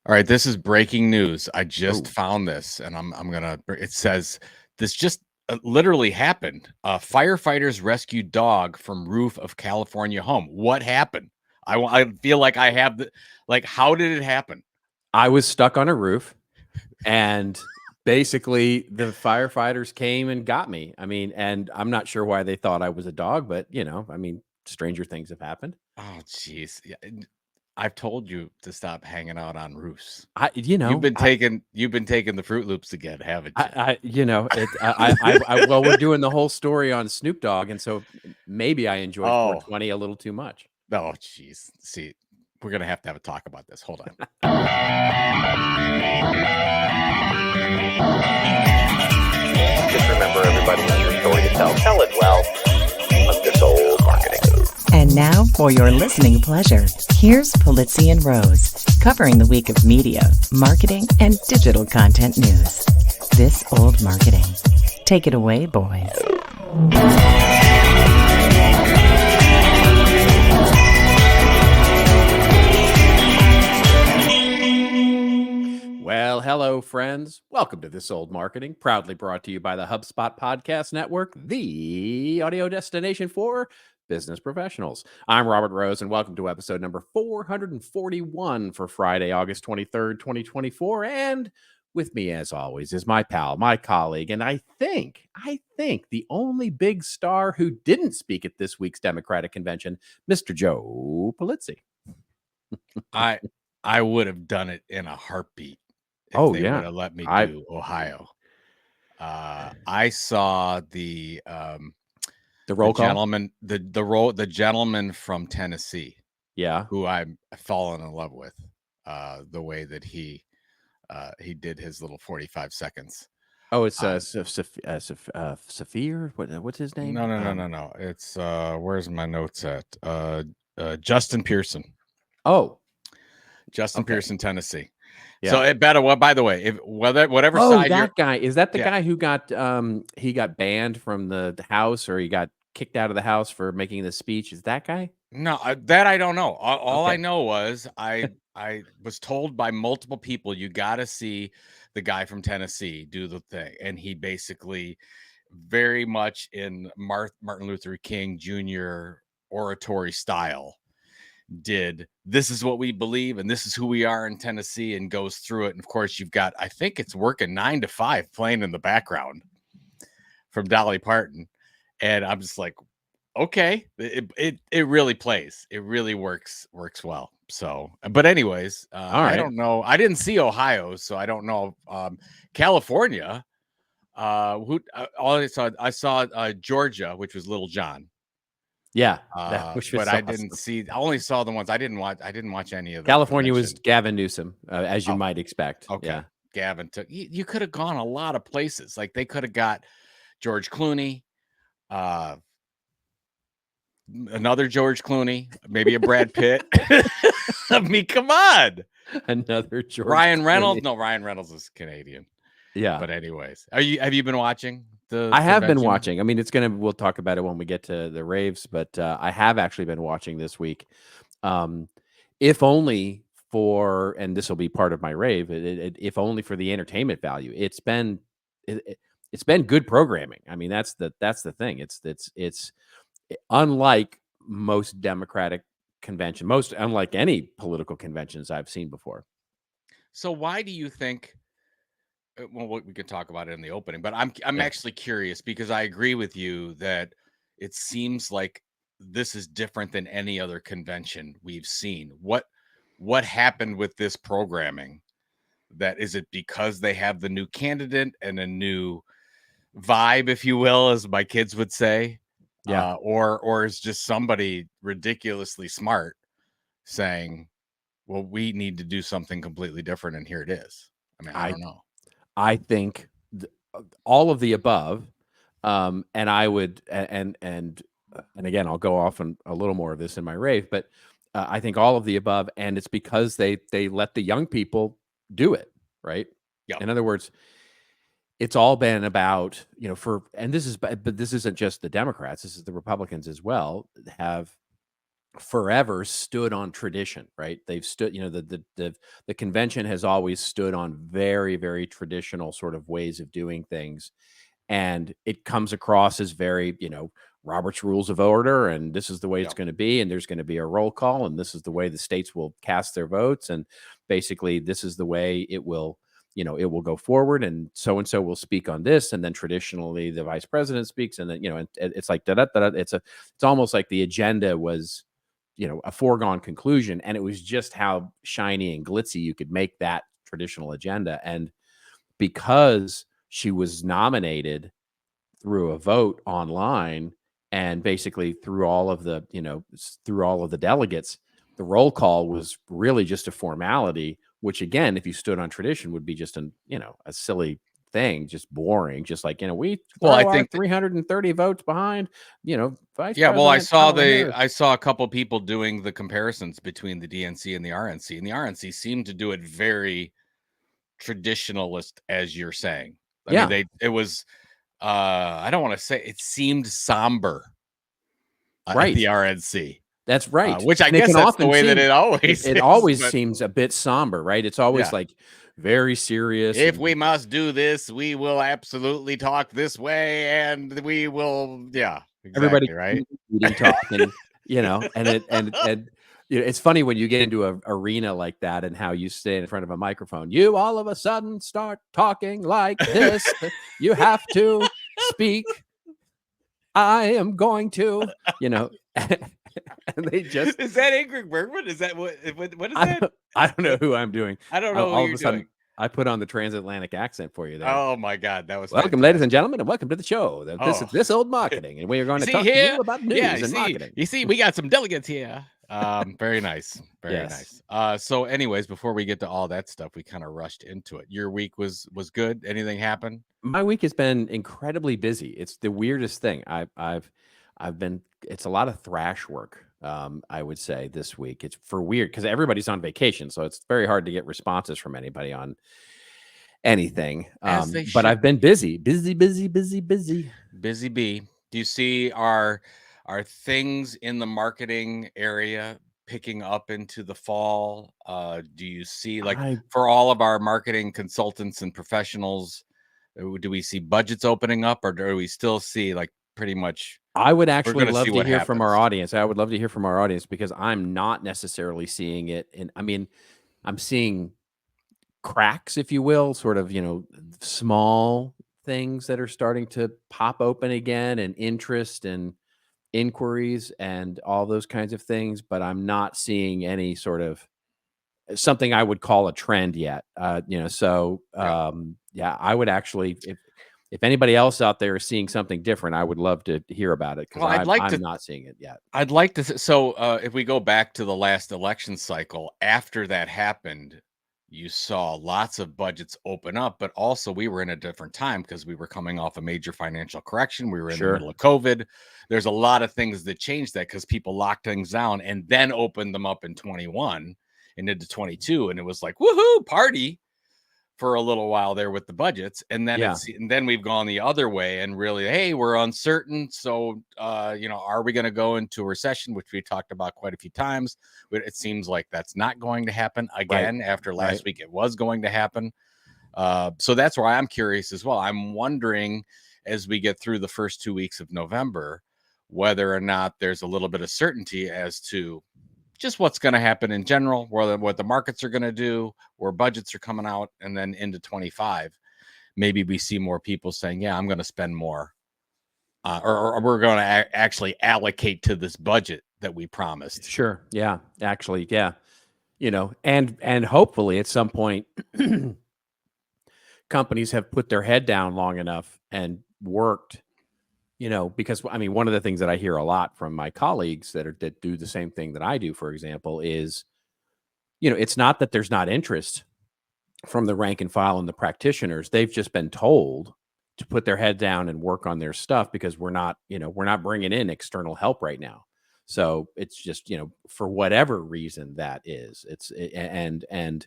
All right, this is breaking news. I just Oh, found this, and I'm gonna. It says this just literally happened. Firefighters rescued dog from roof of California home. What happened? I feel like I have the like. How did it happen? I was stuck on a roof and basically the firefighters came and got me. I mean, and I'm not sure why they thought I was a dog, but stranger things have happened. Oh, jeez. Yeah, I've told you to stop hanging out on roofs. I, you You've know, been taking the Fruit Loops again, haven't you? well, we're doing the whole story on Snoop Dogg, and so maybe I enjoyed Oh, 420 a little too much. oh, jeez. See, we're gonna have to have a talk about this. Hold on. Just remember, everybody has a story to tell. Tell it well. Of this old marketing. And now, for your listening pleasure, here's Pulizzi and Rose, covering the week of media, marketing, and digital content news. This old marketing. Take it away, boys. Well, hello, friends. Welcome to This Old Marketing, proudly brought to you by the HubSpot Podcast Network, the audio destination for business professionals. I'm Robert Rose, and welcome to episode number 441 for Friday, August 23rd, 2024. And with me, as always, is my pal, my colleague, and I think the only big star who didn't speak at this week's Democratic convention, Mr. Joe Pulizzi. I would have done it in a heartbeat if Oh, they would yeah. have let me I do Ohio. I saw the roll call. gentleman the gentleman from Tennessee Yeah. who I've fallen in love with, the way that he did his little 45 seconds. Oh, it's Um, Saphir. What's his name? no. It's where's my notes at? Justin Pearson. Oh, Justin okay. Pearson, Tennessee. Yeah. So it better. Well, by the way, if whatever Oh, side you're, that guy. Is that the yeah, guy who got he got banned from the house, or he got kicked out of the house for making the speech? Is that guy? no, that I don't know. All I Okay. know was I was told by multiple people you got to see the guy from Tennessee do the thing, and he basically very much in Martin Luther King Jr. oratory style did this is what we believe and this is who we are in Tennessee, and goes through it. And of course, you've got, I think it's working 9 to 5 playing in the background from Dolly Parton, and I'm just like, okay, it really plays. It really works well. So, but anyways, All I right. don't know. I didn't see Ohio, so I don't know. California. All I saw Georgia, which was Little John. Yeah, which was But I awesome. didn't see. I only saw the ones. I didn't watch any of the California was convention. Gavin Newsom, as you Oh, might expect. okay. Yeah. Gavin took. You could have gone a lot of places. Like they could have got George Clooney, another George Clooney, maybe a Brad Pitt. I mean, come on. Another George Ryan Reynolds. Clooney. No, Ryan Reynolds is Canadian. Yeah. But anyways, have you been watching the I have been convention? watching. I mean, we'll talk about it when we get to the raves, but I have actually been watching this week. If only for, and this will be part of my rave, if only for the entertainment value. It's been good programming. I mean, that's the thing. It's unlike most Democratic convention, unlike any political conventions I've seen before. So why do you think? Well, we could talk about it in the opening, but I'm Yeah. actually curious because I agree with you that it seems like this is different than any other convention we've seen. What happened with this programming? That is it because they have the new candidate and a new vibe, if you will, as my kids would say, Yeah. or is just somebody ridiculously smart saying, "Well, we need to do something completely different," and here it is. I mean, I don't know. I think all of the above, and I would, and again, I'll go off on a little more of this in my rave, but I think all of the above, and it's because they let the young people do it, right? Yeah. In other words, it's all been about, but this isn't just the Democrats, this is the Republicans as well, have forever stood on tradition, right? They've stood, the convention has always stood on very, very traditional sort of ways of doing things. And it comes across as very, Robert's Rules of Order, and this is the way it's Yep. going to be, and there's going to be a roll call, and this is the way the states will cast their votes, and basically this is the way it will, it will go forward, and so will speak on this, and then traditionally the vice president speaks, and then it's like it's almost like the agenda was, a foregone conclusion, and it was just how shiny and glitzy you could make that traditional agenda. And because she was nominated through a vote online, and basically through all of the delegates, the roll call was really just a formality, which again, if you stood on tradition, would be just a silly thing, just boring, just like, we Well, I throw our think 330 votes behind, vice Yeah, well, president Kamala Harris. I saw a couple people doing the comparisons between the DNC and the RNC, and the RNC seemed to do it very traditionalist, as you're saying. I Yeah. mean, it was I don't want to say, it seemed somber at Right. the RNC. That's right. Which I And it guess can that's the often way that seem- it always it is. always but seems a bit somber, right? It's always Yeah. like very serious. if and- we must do this, we will absolutely talk this way, and we will, yeah, everybody exactly, right? eating talk, and it's funny when you get into an arena like that and how you stand in front of a microphone, you all of a sudden start talking like this. You have to speak. I am going to, and they just Is that Ingrid Bergman? Is that what is that? I don't know who I'm doing. I don't know All what of you're a sudden, doing. I put on the transatlantic accent for you there. Oh my God, that was Welcome, ladies and fantastic. gentlemen, and welcome to the show. This is Oh. This Old Marketing, and we are going to See talk to here? you about news Yeah, and marketing. you see, we got some delegates here. Very nice, very Yes. nice. So, anyways, before we get to all that stuff, we kind of rushed into it. Your week was good. Anything happen? My week has been incredibly busy. It's the weirdest thing. I've been. It's a lot of thrash work. I would say this week. It's for weird because everybody's on vacation, so it's very hard to get responses from anybody on anything. As they But should I've been be. busy. Busy bee. Do you see are things in the marketing area picking up into the fall? Do you see, like, I for all of our marketing consultants and professionals, do we see budgets opening up, or do we still see, like, pretty much I would we're actually going to love see to what hear from our happens? audience. I would love to hear from our audience because I'm not necessarily seeing it. And I mean, I'm seeing cracks, if you will, sort of, small things that are starting to pop open again, and interest and inquiries and all those kinds of things. But I'm not seeing any sort of something I would call a trend yet. So yeah, I would actually, if anybody else out there is seeing something different, I would love to hear about it because Well, I'm not seeing it yet. I'd like to. So, if we go back to the last election cycle, after that happened, you saw lots of budgets open up, but also we were in a different time because we were coming off a major financial correction. We were in the Sure. middle of COVID. There's a lot of things that changed that because people locked things down and then opened them up in 21 and into 22, and it was like woohoo party for a little while there with the budgets, and then Yeah. we've gone the other way and really, hey, we're uncertain, so are we going to go into a recession, which we talked about quite a few times, but it seems like that's not going to happen again. After last week it was going to happen. So that's why I'm curious as well. I'm wondering, as we get through the first 2 weeks of November, whether or not there's a little bit of certainty as to just what's going to happen in general, what the markets are going to do, where budgets are coming out, and then into 25, maybe we see more people saying, yeah, I'm going to spend more, or we're going to actually allocate to this budget that we promised. Sure. Yeah. Actually, yeah. And hopefully at some point, companies have put their head down long enough and worked, because I mean, one of the things that I hear a lot from my colleagues that do the same thing that I do, for example, is, it's not that there's not interest from the rank and file and the practitioners. They've just been told to put their head down and work on their stuff because we're not bringing in external help right now. So it's just, for whatever reason that is, and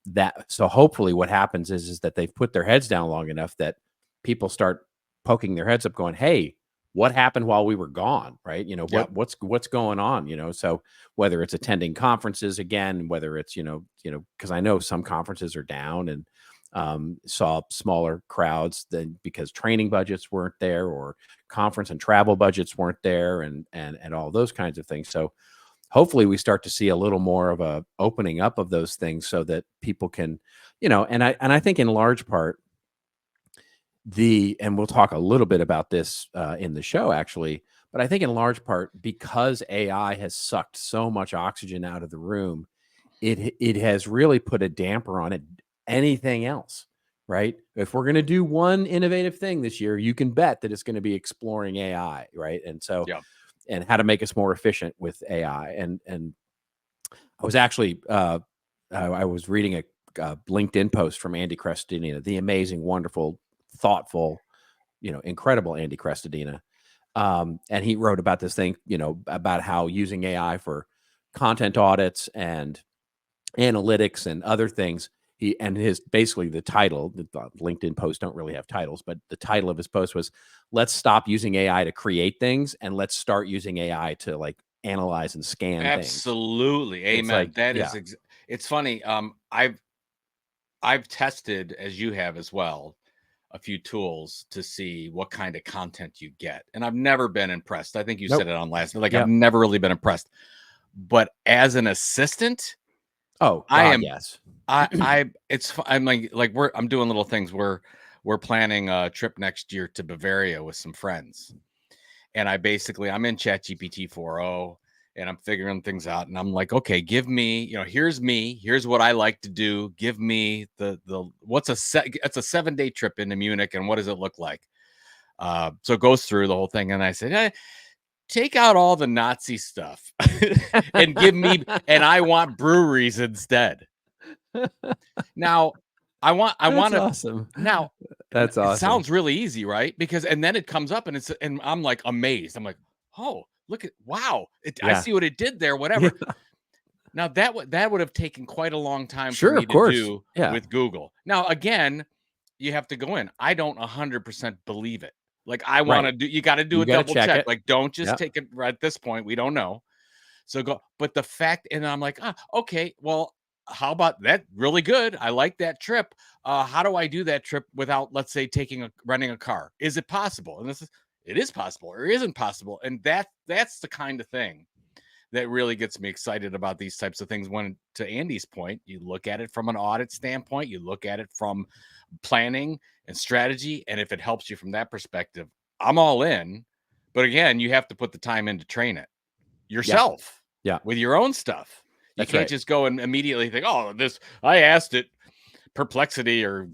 that, so hopefully what happens is that they've put their heads down long enough that people start poking their heads up going, hey, what happened while we were gone, right? You know, Yep. what's going on, you know? So whether it's attending conferences again, whether it's, because I know some conferences are down and saw smaller crowds than because training budgets weren't there or conference and travel budgets weren't there and all those kinds of things. So hopefully we start to see a little more of a opening up of those things so that people can, and I think in large part, and we'll talk a little bit about this in the show actually, but I think in large part because AI has sucked so much oxygen out of the room, it has really put a damper on anything else, right? If we're going to do one innovative thing this year, you can bet that it's going to be exploring AI, right? And so, Yeah. and how to make us more efficient with AI. And I was actually I was reading a LinkedIn post from Andy Crestodina, the amazing, wonderful, thoughtful, incredible Andy Crestodina. And he wrote about this thing, about how using AI for content audits and analytics and other things. Basically the title, the LinkedIn posts don't really have titles, but the title of his post was, "Let's stop using AI to create things and let's start using AI to like analyze and scan things." Absolutely. It's Amen. like, That yeah. is it's funny. I've tested, as you have as well, a few tools to see what kind of content you get. And I've never been impressed. I think you Nope. said it on last, like Yep. I've never really been impressed. But as an assistant, Oh, I God, am yes. I'm like I'm doing little things where we're planning a trip next year to Bavaria with some friends. And I'm in ChatGPT 4.0 and I'm figuring things out. And I'm like, okay, give me, here's me, here's what I like to do. Give me it's a 7-day trip into Munich. And what does it look like? So it goes through the whole thing. And I said, hey, take out all the Nazi stuff and and I want breweries instead. Now, I want to, awesome. now, That's it awesome. sounds really easy, right? Because, and then it comes up and I'm like amazed. I'm like, oh, look at, wow. I see what it did there, whatever. Yeah. Now that would have taken quite a long time Sure, for me of to course. do Yeah. with Google. Now, again, you have to go in. I don't 100% believe it. Like I want to you got to do You a gotta double check check. it. Like don't just Yep. take it right at this point. We don't know. So go, but the fact, and I'm like, okay, well, how about that? Really good. I like that trip. How do I do that trip without, let's say, renting a car? Is it possible? And it is possible or isn't possible. And that's the kind of thing that really gets me excited about these types of things. When, to Andy's point, you look at it from an audit standpoint, you look at it from planning and strategy. And if it helps you from that perspective, I'm all in. But again, you have to put the time in to train it yourself. Yeah. With your own stuff. You can't just go and immediately think, oh, I asked it Perplexity or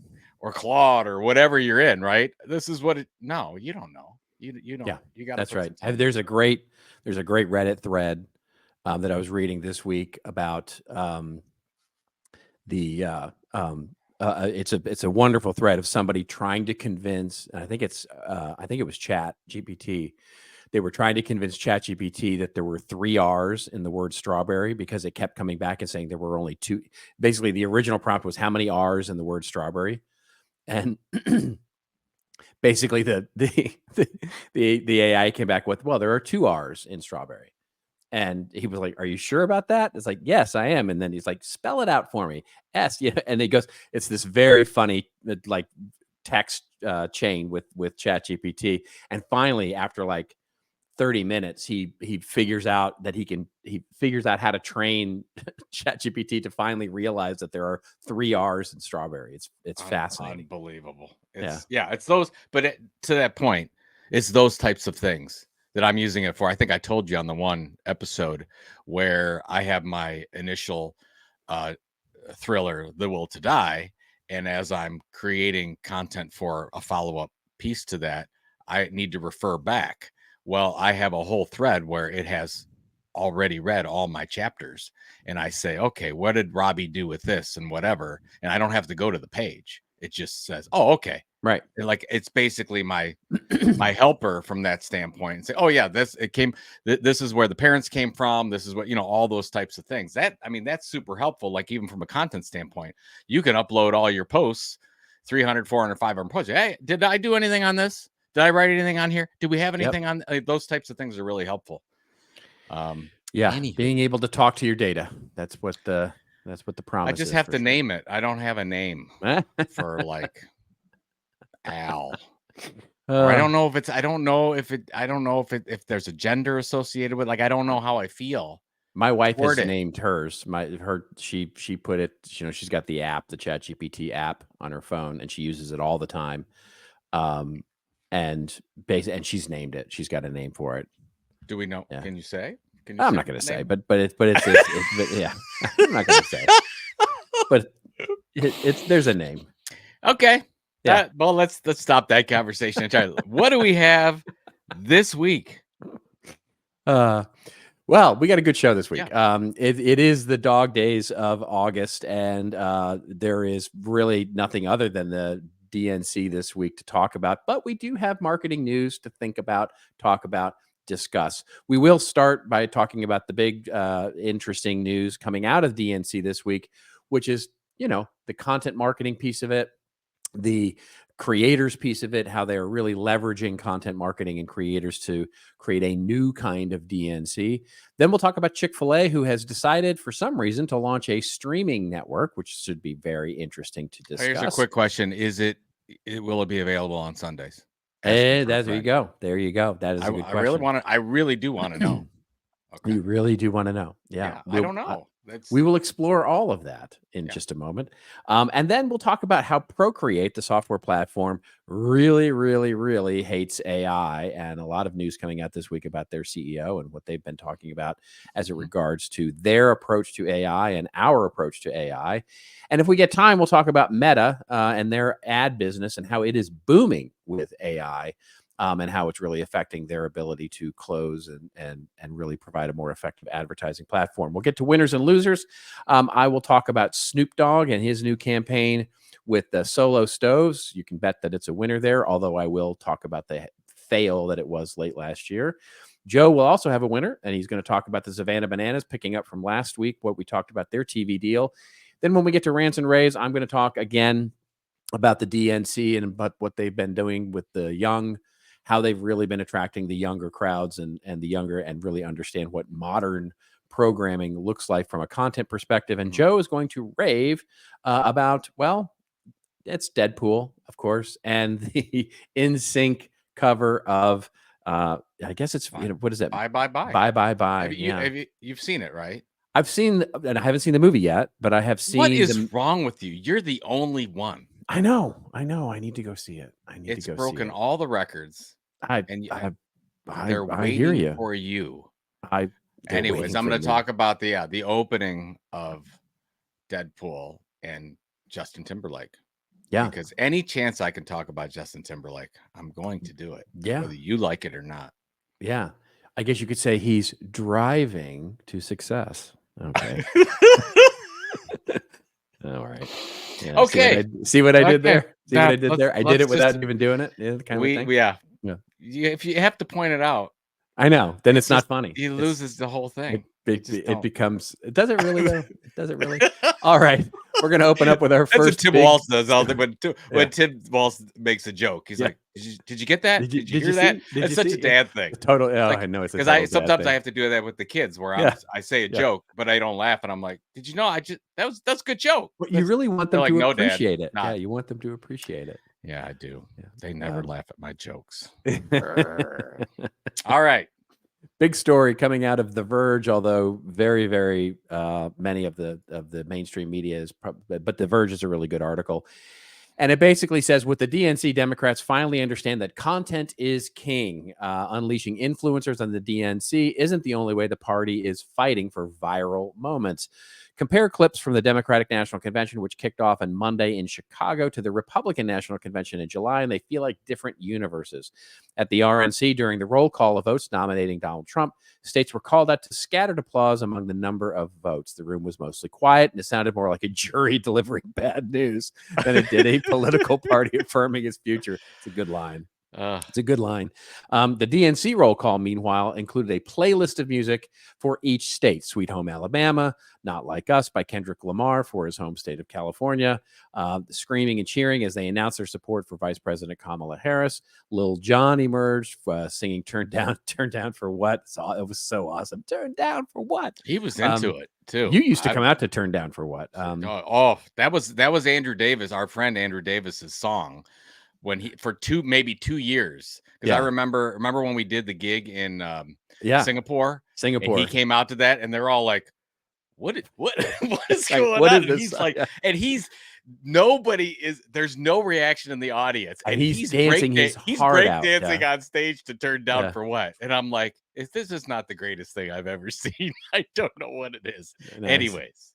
Claude or whatever you're in, right? This is what no, you don't know. You don't. Yeah, you got that's right. There's a great Reddit thread that I was reading this week about it's a wonderful thread of somebody trying to convince, and I think it was Chat GPT. They were trying to convince Chat GPT that there were 3 R's in the word strawberry because it kept coming back and saying there were only 2. Basically, the original prompt was how many R's in the word strawberry, and basically the AI came back with, well, there are 2 R's in strawberry. And he was like, are you sure about that? It's like, yes, I am. And then he's like, spell it out for me. S. Yeah. And he goes, it's this very funny, like text chain with ChatGPT. And finally, after like 30 minutes, he figures out how to train ChatGPT to finally realize that there are 3 R's in strawberry. It's fascinating. Unbelievable. It's those, but to that point, it's those types of things that I'm using it for. I think I told you on the one episode where I have my initial thriller, The Will to Die. And as I'm creating content for a follow-up piece to that, I need to refer back. Well, I have a whole thread where it has already read all my chapters. And I say, okay, what did Robbie do with this and whatever? And I don't have to go to the page. It just says, oh, okay. Right. And like, it's basically my helper from that standpoint, and say, oh yeah, this is where the parents came from. This is what, all those types of things. That's super helpful. Like even from a content standpoint, you can upload all your posts, 300, 400, 500 posts. Hey, did I do anything on this? Did I write anything on here? Did we have Yep. anything on those types of things are really helpful. Yeah, Anywho. being able to talk to your data. That's what the promise I is. just have for to sure. name it. I don't have a name for like Al. Or I don't know if it's I don't know if there's a gender associated with, like, I don't know how I feel. My wife has toward it. named hers. She put it, she's got the app, the ChatGPT app on her phone, and she uses it all the time. And she's named it. She's got a name for it. Do we know? Yeah. Can you say? I'm not going to say, but yeah, I'm not going to say, but there's a name. Okay. Yeah. Well, let's stop that conversation entirely. What do we have this week? Well, we got a good show this week. It is the dog days of August, and there is really nothing other than the DNC this week to talk about. But we do have marketing news to think about, talk about, discuss. We will start by talking about the big, interesting news coming out of DNC this week, which is, the content marketing piece of it, the creators piece of it, how they're really leveraging content marketing and creators to create a new kind of DNC. Then we'll talk about Chick-Fil-A, who has decided for some reason to launch a streaming network, which should be very interesting to discuss. Here's a quick question. Will it be available on Sundays? There you go. There you go. That is a good question. I really do want to know. Okay. You really do want to know. Yeah. I don't know. We will explore all of that in just a moment. And then we'll talk about how Procreate, the software platform, really, really, really hates AI. And a lot of news coming out this week about their CEO and what they've been talking about as it regards to their approach to AI and our approach to AI. And if we get time, we'll talk about Meta and their ad business and how it is booming with AI. And how it's really affecting their ability to close and really provide a more effective advertising platform. We'll get to winners and losers. I will talk about Snoop Dogg and his new campaign with the solo stoves. You can bet that it's a winner there, although I will talk about the fail that it was late last year. Joe will also have a winner, and he's going to talk about the Savannah Bananas, picking up from last week, what we talked about their TV deal. Then when we get to Rants and Raves, I'm going to talk again about the DNC and about what they've been doing with the young, how they've really been attracting the younger crowds and the younger, and really understand what modern programming looks like from a content perspective. And Joe is going to rave about, well, it's Deadpool, of course, and the NSYNC cover of, I guess it's, what is that? Bye, bye, bye. Bye, bye, bye. You've seen it, right? I've seen, and I haven't seen the movie yet, but I have seen. What is wrong with you? You're the only one. I know. I need to go see it. It's broken all the records. I they're waiting hear you. for you. Anyways, I'm going to talk about the opening of Deadpool and Justin Timberlake. Yeah, because any chance I can talk about Justin Timberlake, I'm going to do it. Yeah, whether you like it or not. Yeah, I guess you could say he's driving to success. Okay. All right. Yeah, okay. See what I did there? See what I did there? I did it without just, even doing it. Yeah, kind of thing. Yeah. If you have to point it out, I know. Then it's not funny. He loses the whole thing. It becomes. Does it really though? Does it really? All right. We're gonna open up with our first. That's what Tim Walz does all the when Tim Walz makes a joke. He's like, "Did you get that? Did you hear that?" It's such a dad thing. Total. Yeah, I know it's because sometimes I have to do that with the kids where I say a joke, but I don't laugh, and I'm like, "Did you know? That's a good joke." But you really want them to appreciate it. Yeah, you want them to appreciate it. Yeah, I do. Yeah. They never laugh at my jokes. All right. Big story coming out of The Verge, although very, very many of the mainstream media is, but The Verge is a really good article. And it basically says, with the DNC, Democrats finally understand that content is king. Unleashing influencers on the DNC isn't the only way the party is fighting for viral moments. Compare clips from the Democratic National Convention, which kicked off on Monday in Chicago, to the Republican National Convention in July, and they feel like different universes. At the RNC, during the roll call of votes nominating Donald Trump, states were called out to scattered applause among the number of votes. The room was mostly quiet, and it sounded more like a jury delivering bad news than it did a political party affirming its future. It's a good line. It's a good line. The DNC roll call, meanwhile, included a playlist of music for each state. Sweet Home Alabama, Not Like Us by Kendrick Lamar for his home state of California. Screaming and cheering as they announced their support for Vice President Kamala Harris. Lil Jon emerged singing Turn Down for What? So it was so awesome. Turn Down for What? He was into it too. You used to come out to Turn Down for What? That was Andrew Davis, our friend Andrew Davis's song. When he for maybe 2 years, because I remember when we did the gig in Singapore, and he came out to that, and they're all like, what is going on? And he's like, and there's no reaction in the audience, and he's dancing he's breakdancing on stage to Turn Down for What? And I'm like, this is not the greatest thing I've ever seen. I don't know what it is. Nice. Anyways.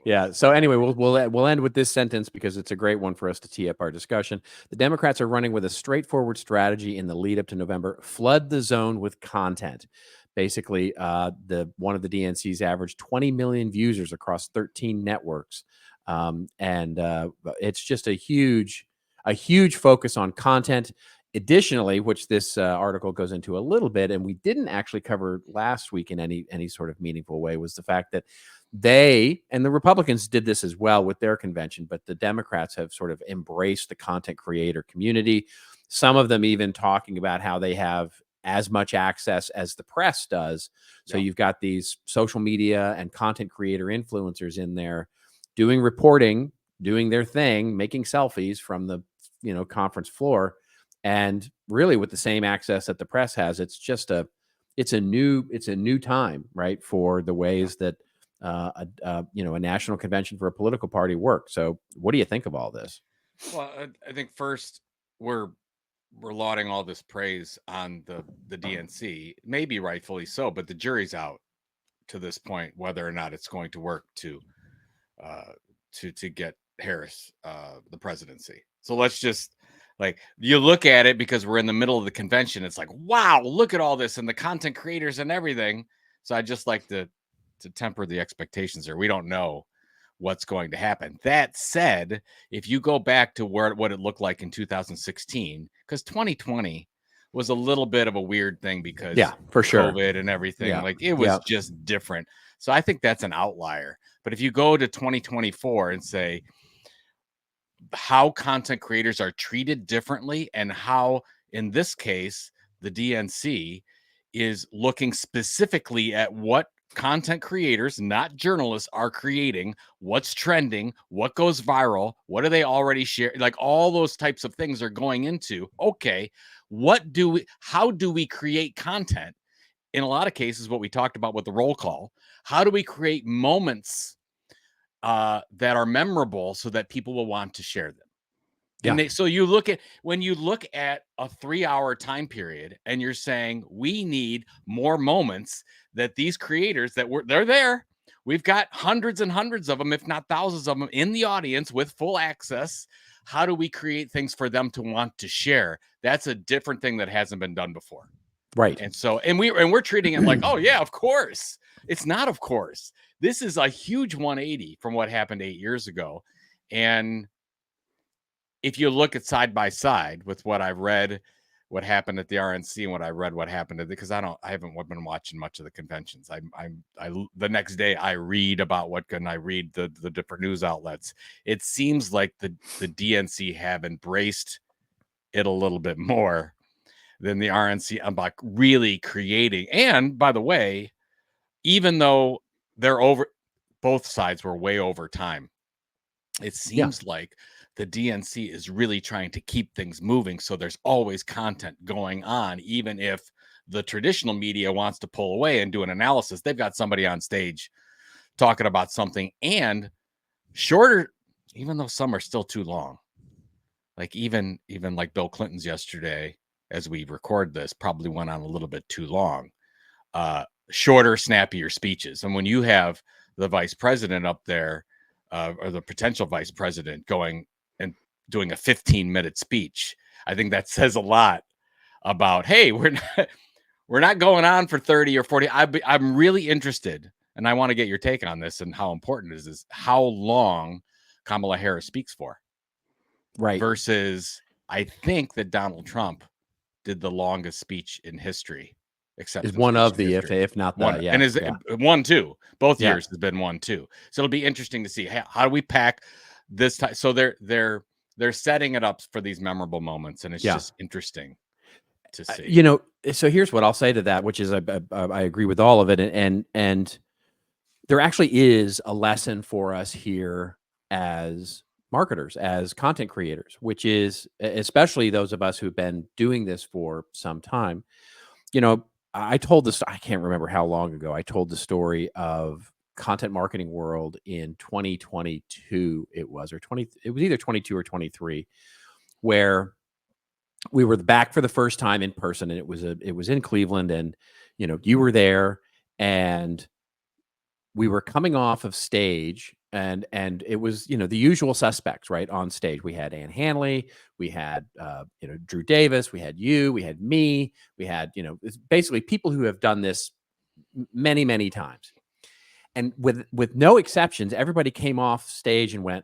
Yeah. So anyway, we'll end with this sentence because it's a great one for us to tee up our discussion. The Democrats are running with a straightforward strategy in the lead up to November: flood the zone with content. Basically, one of the DNC's averaged 20 million users across 13 networks, and it's just a huge focus on content. Additionally, which this article goes into a little bit, and we didn't actually cover last week in any sort of meaningful way, was the fact that they and the Republicans did this as well with their convention, but the Democrats have sort of embraced the content creator community. Some of them even talking about how they have as much access as the press does. So you've got these social media and content creator influencers in there doing reporting, doing their thing, making selfies from the conference floor, and really with the same access that the press has. It's a new time, right, for the ways that a national convention for a political party works. So what do you think of all this? Well, I think first we're lauding all this praise on the DNC, maybe rightfully so, but the jury's out to this point whether or not it's going to work to get Harris the presidency. So let's just, like, you look at it because we're in the middle of the convention. It's like, wow, look at all this and the content creators and everything. So I just like to temper the expectations there. We don't know what's going to happen. That said, if you go back to what it looked like in 2016, because 2020 was a little bit of a weird thing because for sure, COVID and everything, like it was just different. So I think that's an outlier. But if you go to 2024 and say how content creators are treated differently, and how, in this case, the DNC is looking specifically at what content creators, not journalists, are creating, what's trending, what goes viral, what do they already share, like all those types of things are going into, okay, how do we create content? In a lot of cases, what we talked about with the roll call, how do we create moments that are memorable so that people will want to share them? And so when you look at a 3-hour time period and you're saying we need more moments, that these creators they're there. We've got hundreds and hundreds of them, if not thousands of them, in the audience with full access. How do we create things for them to want to share? That's a different thing that hasn't been done before. Right. And so, and we're treating it like, oh yeah, of course. It's not, of course. This is a huge 180 from what happened 8 years ago. And if you look at side by side with what I've read, what happened at the RNC, and what I read, what happened because I haven't been watching much of the conventions. The next day I read about I read the different news outlets. It seems like the DNC have embraced it a little bit more than the RNC about really creating. And by the way, even though both sides were way over time, it seems like the DNC is really trying to keep things moving. So there's always content going on, even if the traditional media wants to pull away and do an analysis. They've got somebody on stage talking about something, and shorter, even though some are still too long. Like even like Bill Clinton's yesterday, as we record this, probably went on a little bit too long. Shorter, snappier speeches. And when you have the vice president up there, or the potential vice president going and doing a 15-minute speech, I think that says a lot about, hey, we're not going on for 30 or 40. I'm really interested, and I want to get your take on this and how important it is how long Kamala Harris speaks for. Right. Versus, I think that Donald Trump did the longest speech in history. Is one of the, if not the, one, yeah, and is yeah. 1-2. Both Yeah. years has been 1-2. So it'll be interesting to see how do we pack this time. So they're setting it up for these memorable moments, and it's Yeah. just interesting to see. You know, so here's what I'll say to that, which is I agree with all of it, and there actually is a lesson for us here as marketers, as content creators, which is especially those of us who've been doing this for some time. You know, I told this, I can't remember how long ago, I told the story of content marketing world in 2022 it was, or it was either 22 or 23, where we were back for the first time in person, and it was in Cleveland, and you know, you were there, and we were coming off of stage, and it was, you know, the usual suspects, right? On stage, we had Ann Hanley, we had you know, Drew Davis, we had you, we had me, we had, you know, it's basically people who have done this many times, and with no exceptions, everybody came off stage and went,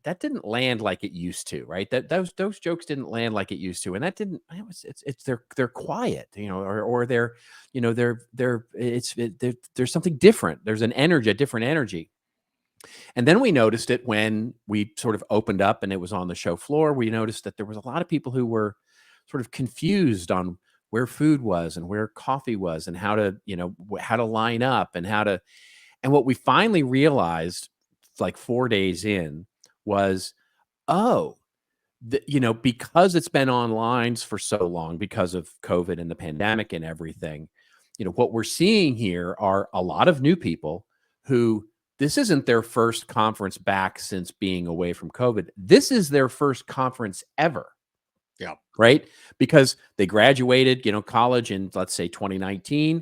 that didn't land like it used to, right? That those jokes didn't land like it used to, and that didn't. It's they're quiet, you know, or they're, you know, there's something different. There's an energy, a different energy. And then we noticed it when we sort of opened up and it was on the show floor. We noticed that there was a lot of people who were sort of confused on where food was and where coffee was and how to, you know, how to line up and how to. And what we finally realized, like 4 days in, was, oh, you know, because it's been online for so long because of COVID and the pandemic and everything, you know, what we're seeing here are a lot of new people who, this isn't their first conference back since being away from COVID. This is their first conference ever. Yeah. Right. Because they graduated, you know, college in, let's say, 2019,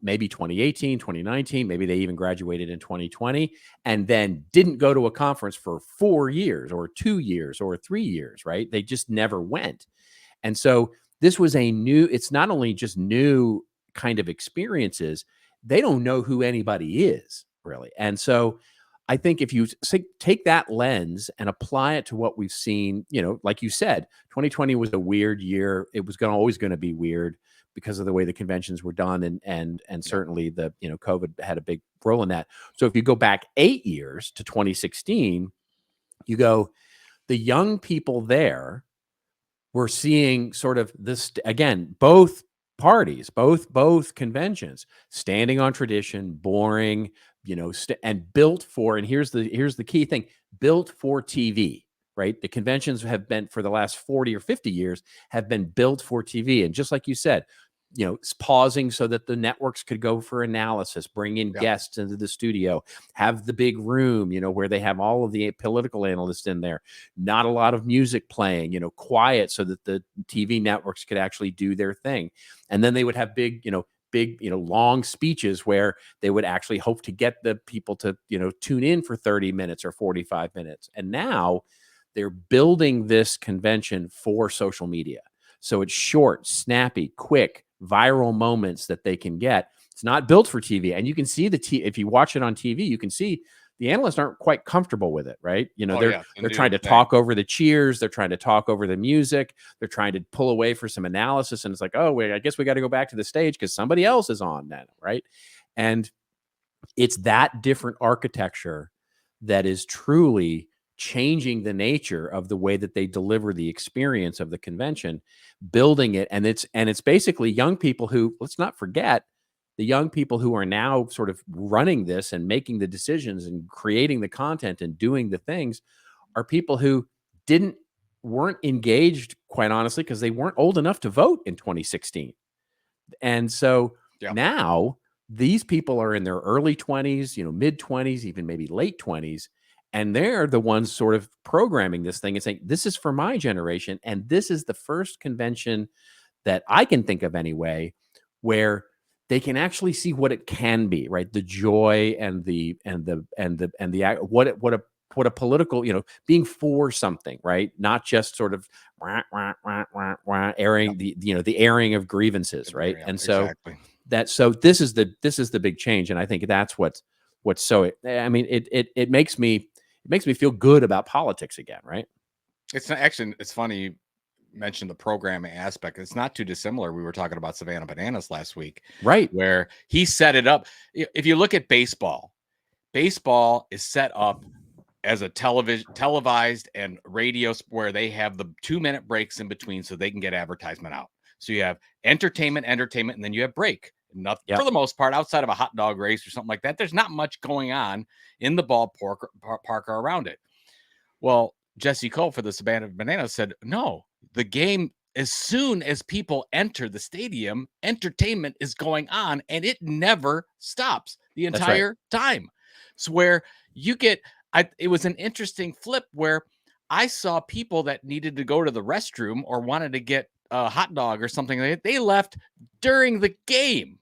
maybe 2018, 2019, maybe they even graduated in 2020, and then didn't go to a conference for 4 years or 2 years or 3 years, right? They just never went. And so this was it's not only just new kind of experiences, they don't know who anybody is, really. And so I think if you take that lens and apply it to what we've seen, you know, like you said, 2020 was a weird year. It was always going to be weird because of the way the conventions were done, and certainly the, you know, COVID had a big role in that. So if you go back 8 years to 2016, you go, the young people there were seeing sort of this again, both parties, both conventions, standing on tradition, boring, you know, and built for, and here's the key thing, built for TV, right? The conventions have been, for the last 40 or 50 years, have been built for TV. And just like you said, you know, pausing so that the networks could go for analysis, bring in guests into the studio, have the big room, you know, where they have all of the political analysts in there, not a lot of music playing, you know, quiet so that the TV networks could actually do their thing. And then they would have big, long speeches where they would actually hope to get the people to, you know, tune in for 30 minutes or 45 minutes. And now they're building this convention for social media. So it's short, snappy, quick, viral moments that they can get. It's not built for TV. And you can see if you watch it on TV, you can see the analysts aren't quite comfortable with it, right? You know, they're trying to talk over the cheers. They're trying to talk over the music. They're trying to pull away for some analysis. And it's like, oh, wait, I guess we got to go back to the stage because somebody else is on now, right? And it's that different architecture that is truly changing the nature of the way that they deliver the experience of the convention, building it. And it's basically young people who, let's not forget, the young people who are now sort of running this and making the decisions and creating the content and doing the things are people who weren't engaged, quite honestly, because they weren't old enough to vote in 2016. And so now these people are in their early 20s, you know, mid 20s, even maybe late 20s. And they're the ones sort of programming this thing and saying, this is for my generation. And this is the first convention that I can think of anyway, where they can actually see what it can be, right? The joy and what a political, you know, being for something, right? Not just sort of airing the airing of grievances, right? And so this is the big change. And I think that's what's so, I mean, it makes me feel good about politics again, right? It's not, actually, it's funny mentioned the programming aspect. It's not too dissimilar. We were talking about Savannah Bananas last week, Right. where he set it up. If you look at baseball is set up as a televised and radio where they have the 2-minute breaks in between so they can get advertisement out. So you have entertainment, and then you have break. Nothing for the most part outside of a hot dog race or something like that. There's not much going on in the ballpark or around it. Well, Jesse Cole for the Savannah Bananas said, no, the game, as soon as people enter the stadium, entertainment is going on and it never stops the entire time. So where you get, it was an interesting flip where I saw people that needed to go to the restroom or wanted to get a hot dog or something like that. They left during the game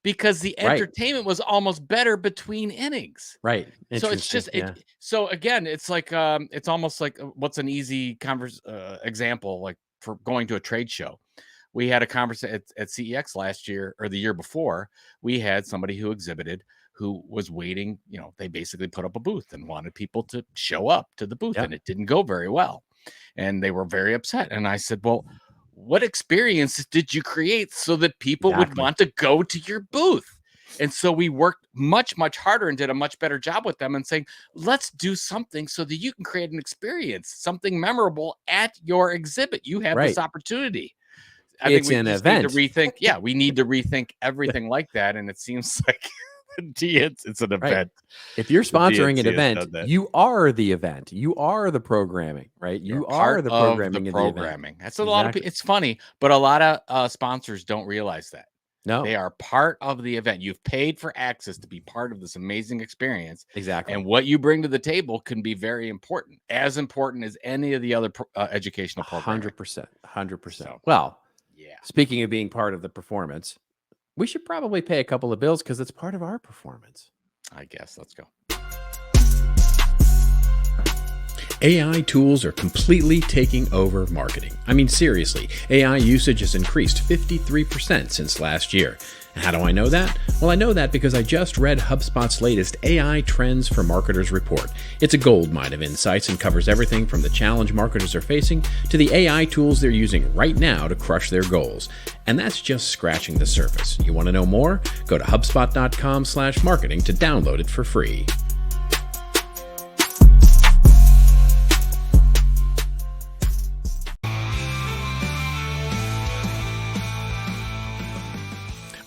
because the entertainment was almost better between innings. Right. So it's just, so again, it's like, it's almost like what's an easy example, like for going to a trade show. We had a conversation at CEX last year or the year before. We had somebody who exhibited who was waiting. They basically put up a booth and wanted people to show up to the booth, and it didn't go very well. And they were very upset. And I said, well, what experience did you create so that people would want to go to your booth? And so we worked much, much harder and did a much better job with them and saying, let's do something so that you can create an experience, something memorable at your exhibit. You have this opportunity. I think we just need to rethink. We need to rethink everything like that. And it seems like it's an event. If you're sponsoring an event, you are the event. You are the programming, right? You are the programming. That's a lot of people. It's funny, but a lot of sponsors don't realize that. No, they are part of the event. You've paid for access to be part of this amazing experience. Exactly. And what you bring to the table can be very important, as important as any of the other educational programs. 100%. So, well, speaking of being part of the performance, we should probably pay a couple of bills because it's part of our performance. I guess. Let's go. AI tools are completely taking over marketing. I mean, seriously, AI usage has increased 53% since last year. And how do I know that? Well, I know that because I just read HubSpot's latest AI Trends for Marketers report. It's a goldmine of insights and covers everything from the challenge marketers are facing to the AI tools they're using right now to crush their goals. And that's just scratching the surface. You want to know more? Go to HubSpot.com/marketing to download it for free.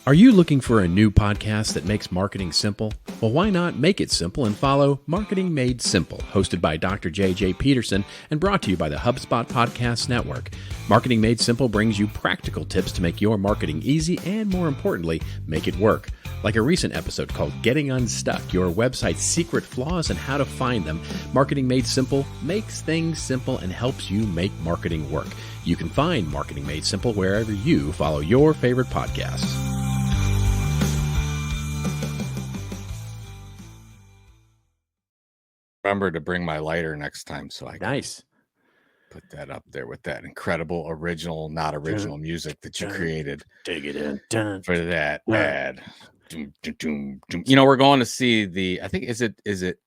Are you looking for a new podcast that makes marketing simple? Well, why not make it simple and follow Marketing Made Simple, hosted by Dr. J.J. Peterson and brought to you by the HubSpot Podcast Network. Marketing Made Simple brings you practical tips to make your marketing easy and, more importantly, make it work. Like a recent episode called Getting Unstuck, your website's secret flaws and how to find them, Marketing Made Simple makes things simple and helps you make marketing work. You can find Marketing Made Simple wherever you follow your favorite podcasts. Remember to bring my lighter next time so I can put that up there with that incredible original, not original music that you created. Take it in for that ad. We're going to see I think is it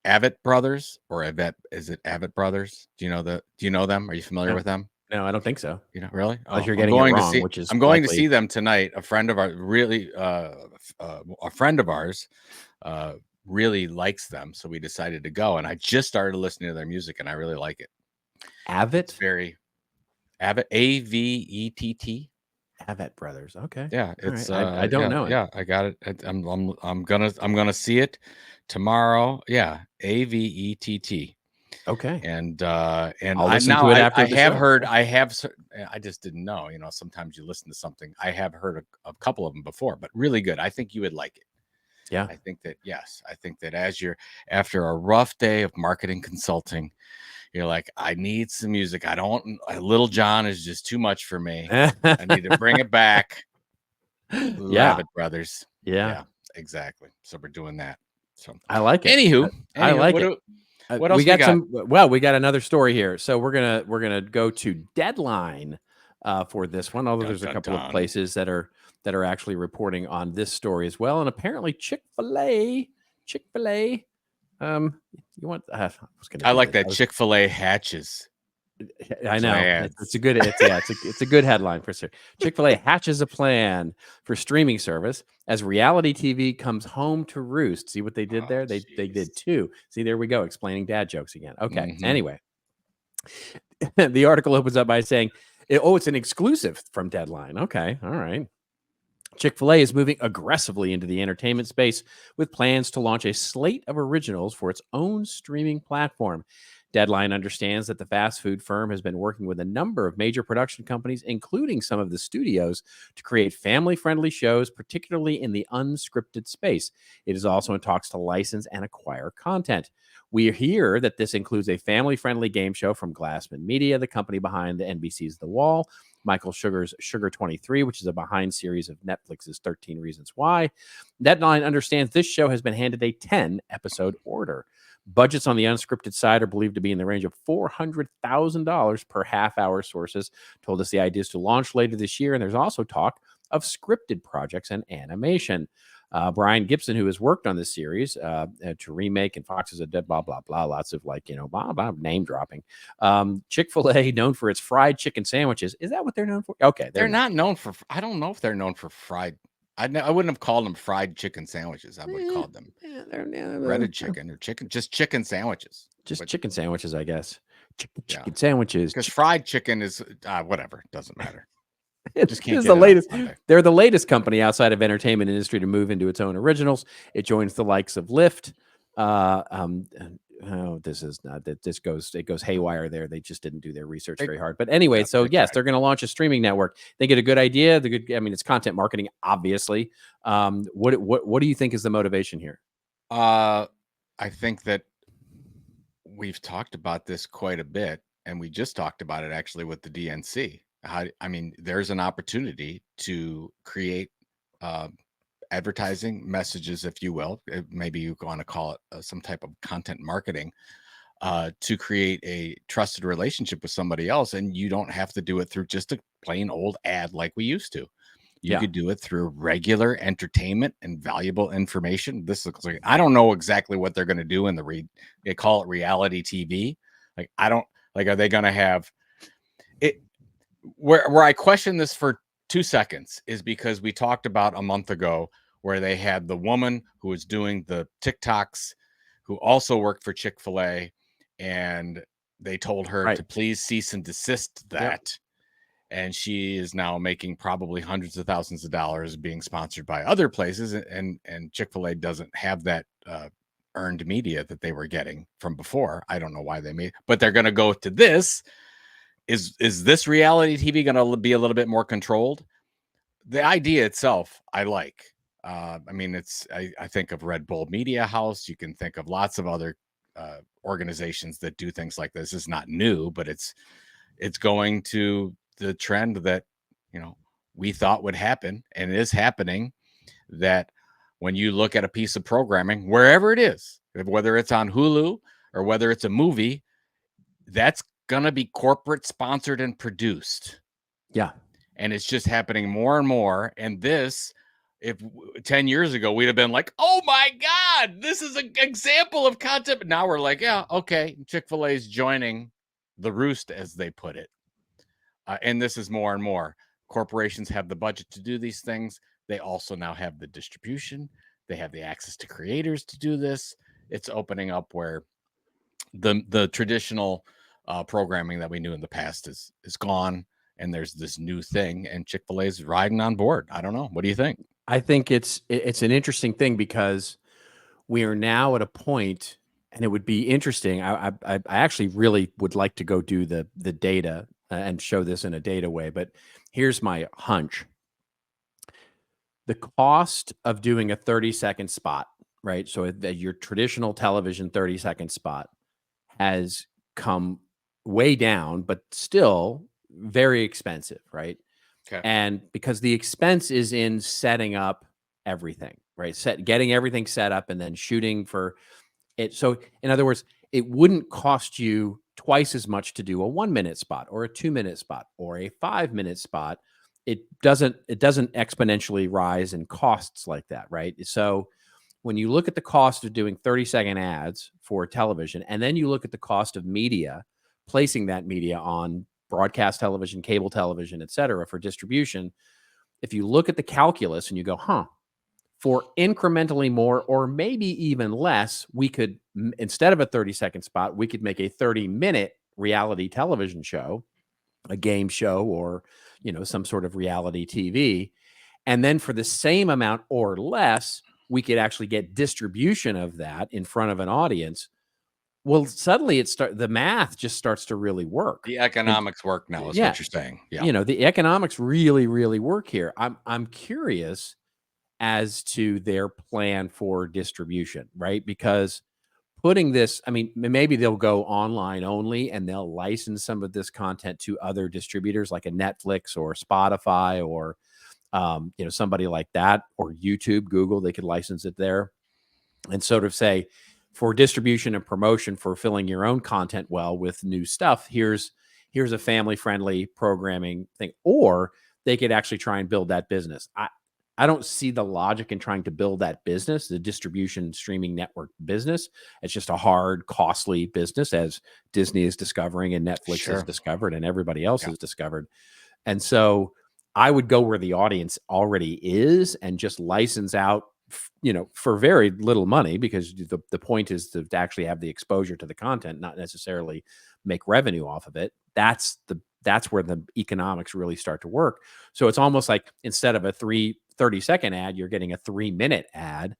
Avett Brothers or Avett? Is it Avett Brothers? Do you know them? Are you familiar with them? No, I don't think so. Really? Unless you're getting it wrong, which is I'm going to see them tonight. A friend of ours, really likes them, so we decided to go, and I just started listening to their music and I really like it. Avett? Very Avett, Avett. Avett Brothers. Okay. Yeah, it's I don't know it. Yeah, I got it. I'm gonna see it tomorrow. Yeah, Avett. Okay. And I'll I listen to it after the show. heard, I just didn't know, sometimes you listen to something. I have heard a couple of them before, but really good. I think you would like it. Yeah. I think that after a rough day of marketing consulting, you're like, I need some music. Little John is just too much for me. I need to bring it back. Avett Brothers. Yeah, exactly. So we're doing that. So I like it. Anywho, I like it. What else we got? We got another story here. So we're gonna go to Deadline for this one. Although there's a couple of places that are actually reporting on this story as well. And apparently Chick-fil-A. You want? I like that Chick-fil-A hatches. I know Plans. it's a good it's a good headline for sure. Chick-fil-A hatches a plan for streaming service as reality TV comes home to roost. See what they did there? They did two. See, there we go, explaining dad jokes again. Okay. Mhm. Anyway, the article opens up by saying, it's an exclusive from Deadline. Okay. All right. Chick-fil-A is moving aggressively into the entertainment space with plans to launch a slate of originals for its own streaming platform. Deadline understands that the fast food firm has been working with a number of major production companies, including some of the studios, to create family-friendly shows, particularly in the unscripted space. It is also in talks to license and acquire content. We hear that this includes a family-friendly game show from Glassman Media, the company behind the NBC's The Wall, Michael Sugar's Sugar 23, which is a behind series of Netflix's 13 Reasons Why. Deadline understands this show has been handed a 10-episode order. Budgets on the unscripted side are believed to be in the range of $400,000 per half hour. Sources told us the idea is to launch later this year, and there's also talk of scripted projects and animation. Brian Gibson, who has worked on this series to remake and Fox is a Dead, blah, blah, blah, lots of blah, blah, name dropping. Chick-fil-A, known for its fried chicken sandwiches. Is that what they're known for? Okay. They're not known for, I don't know if they're known for fried. I wouldn't have called them fried chicken sandwiches. I would have called them breaded chicken or just chicken sandwiches. Just chicken sandwiches, I guess. Chicken sandwiches. Because fried chicken is whatever. Doesn't matter. Just can't the latest. They're the latest company outside of entertainment industry to move into its own originals. It joins the likes of Lyft. This is not that this goes. It goes haywire there. They just didn't do their research very hard. But anyway, they're going to launch a streaming network. They get a good idea. It's content marketing, obviously. What do you think is the motivation here? I think that we've talked about this quite a bit, and we just talked about it actually with the DNC. There's an opportunity to create advertising messages, if you will. Maybe you want to call it some type of content marketing to create a trusted relationship with somebody else. And you don't have to do it through just a plain old ad like we used to. You could do it through regular entertainment and valuable information. This looks like, I don't know exactly what they're going to do in they call it reality TV. Are they going to have it? Where I question this for 2 seconds is because we talked about a month ago where they had the woman who was doing the TikToks who also worked for Chick-fil-A, and they told her to please cease and desist that. Yep. And she is now making probably hundreds of thousands of dollars being sponsored by other places. And Chick-fil-A doesn't have that earned media that they were getting from before. I don't know why they made, but they're going to go to this. Is this reality TV going to be a little bit more controlled? The idea itself, I like. I think of Red Bull Media House. You can think of lots of other organizations that do things like this. It's not new, but it's going to the trend that we thought would happen, and it is happening. That when you look at a piece of programming, wherever it is, whether it's on Hulu or whether it's a movie, that's gonna be corporate sponsored and produced. Yeah. And it's just happening more and more. And this, if 10 years ago, we'd have been like, oh my God, this is an example of content. But now we're like, yeah, okay. Chick-fil-A is joining the roost, as they put it. And this is more and more. Corporations have the budget to do these things. They also now have the distribution. They have the access to creators to do this. It's opening up where the traditional programming that we knew in the past is gone, and there's this new thing, and Chick-fil-A is riding on board. I don't know. What do you think? I think it's an interesting thing because we are now at a point, and it would be interesting. I actually really would like to go do the data and show this in a data way, but here's my hunch. The cost of doing a 30-second spot, right? So your traditional television 30-second spot has come way down, but still very expensive, right? Okay. And because the expense is in setting up everything, right? Getting everything set up and then shooting for it. So in other words, it wouldn't cost you twice as much to do a 1-minute spot or a 2-minute spot or a 5-minute spot. It doesn't exponentially rise in costs like that, right? So when you look at the cost of doing 30-second ads for television, and then you look at the cost of media placing that media on broadcast television, cable television, et cetera, for distribution. If you look at the calculus and you go, for incrementally more or maybe even less, we could, instead of a 30-second spot, we could make a 30-minute reality television show, a game show, or, some sort of reality TV. And then for the same amount or less, we could actually get distribution of that in front of an audience. Well, suddenly the math just starts to really work. The economics work now, is yeah, what you're saying. Yeah. The economics really, really work here. I'm curious as to their plan for distribution, right? Because putting this, maybe they'll go online only and they'll license some of this content to other distributors like a Netflix or Spotify or, somebody like that, or YouTube, Google, they could license it there and sort of say, for distribution and promotion, for filling your own content well with new stuff, here's a family-friendly programming thing. Or they could actually try and build that business. I don't see the logic in trying to build that business, the distribution streaming network business. It's just a hard, costly business, as Disney is discovering and Netflix has discovered and everybody else has discovered. And so I would go where the audience already is and just license out, for very little money, because the point is to actually have the exposure to the content, not necessarily make revenue off of it. That's where the economics really start to work. So it's almost like instead of a 30-second ad, you're getting a 3-minute ad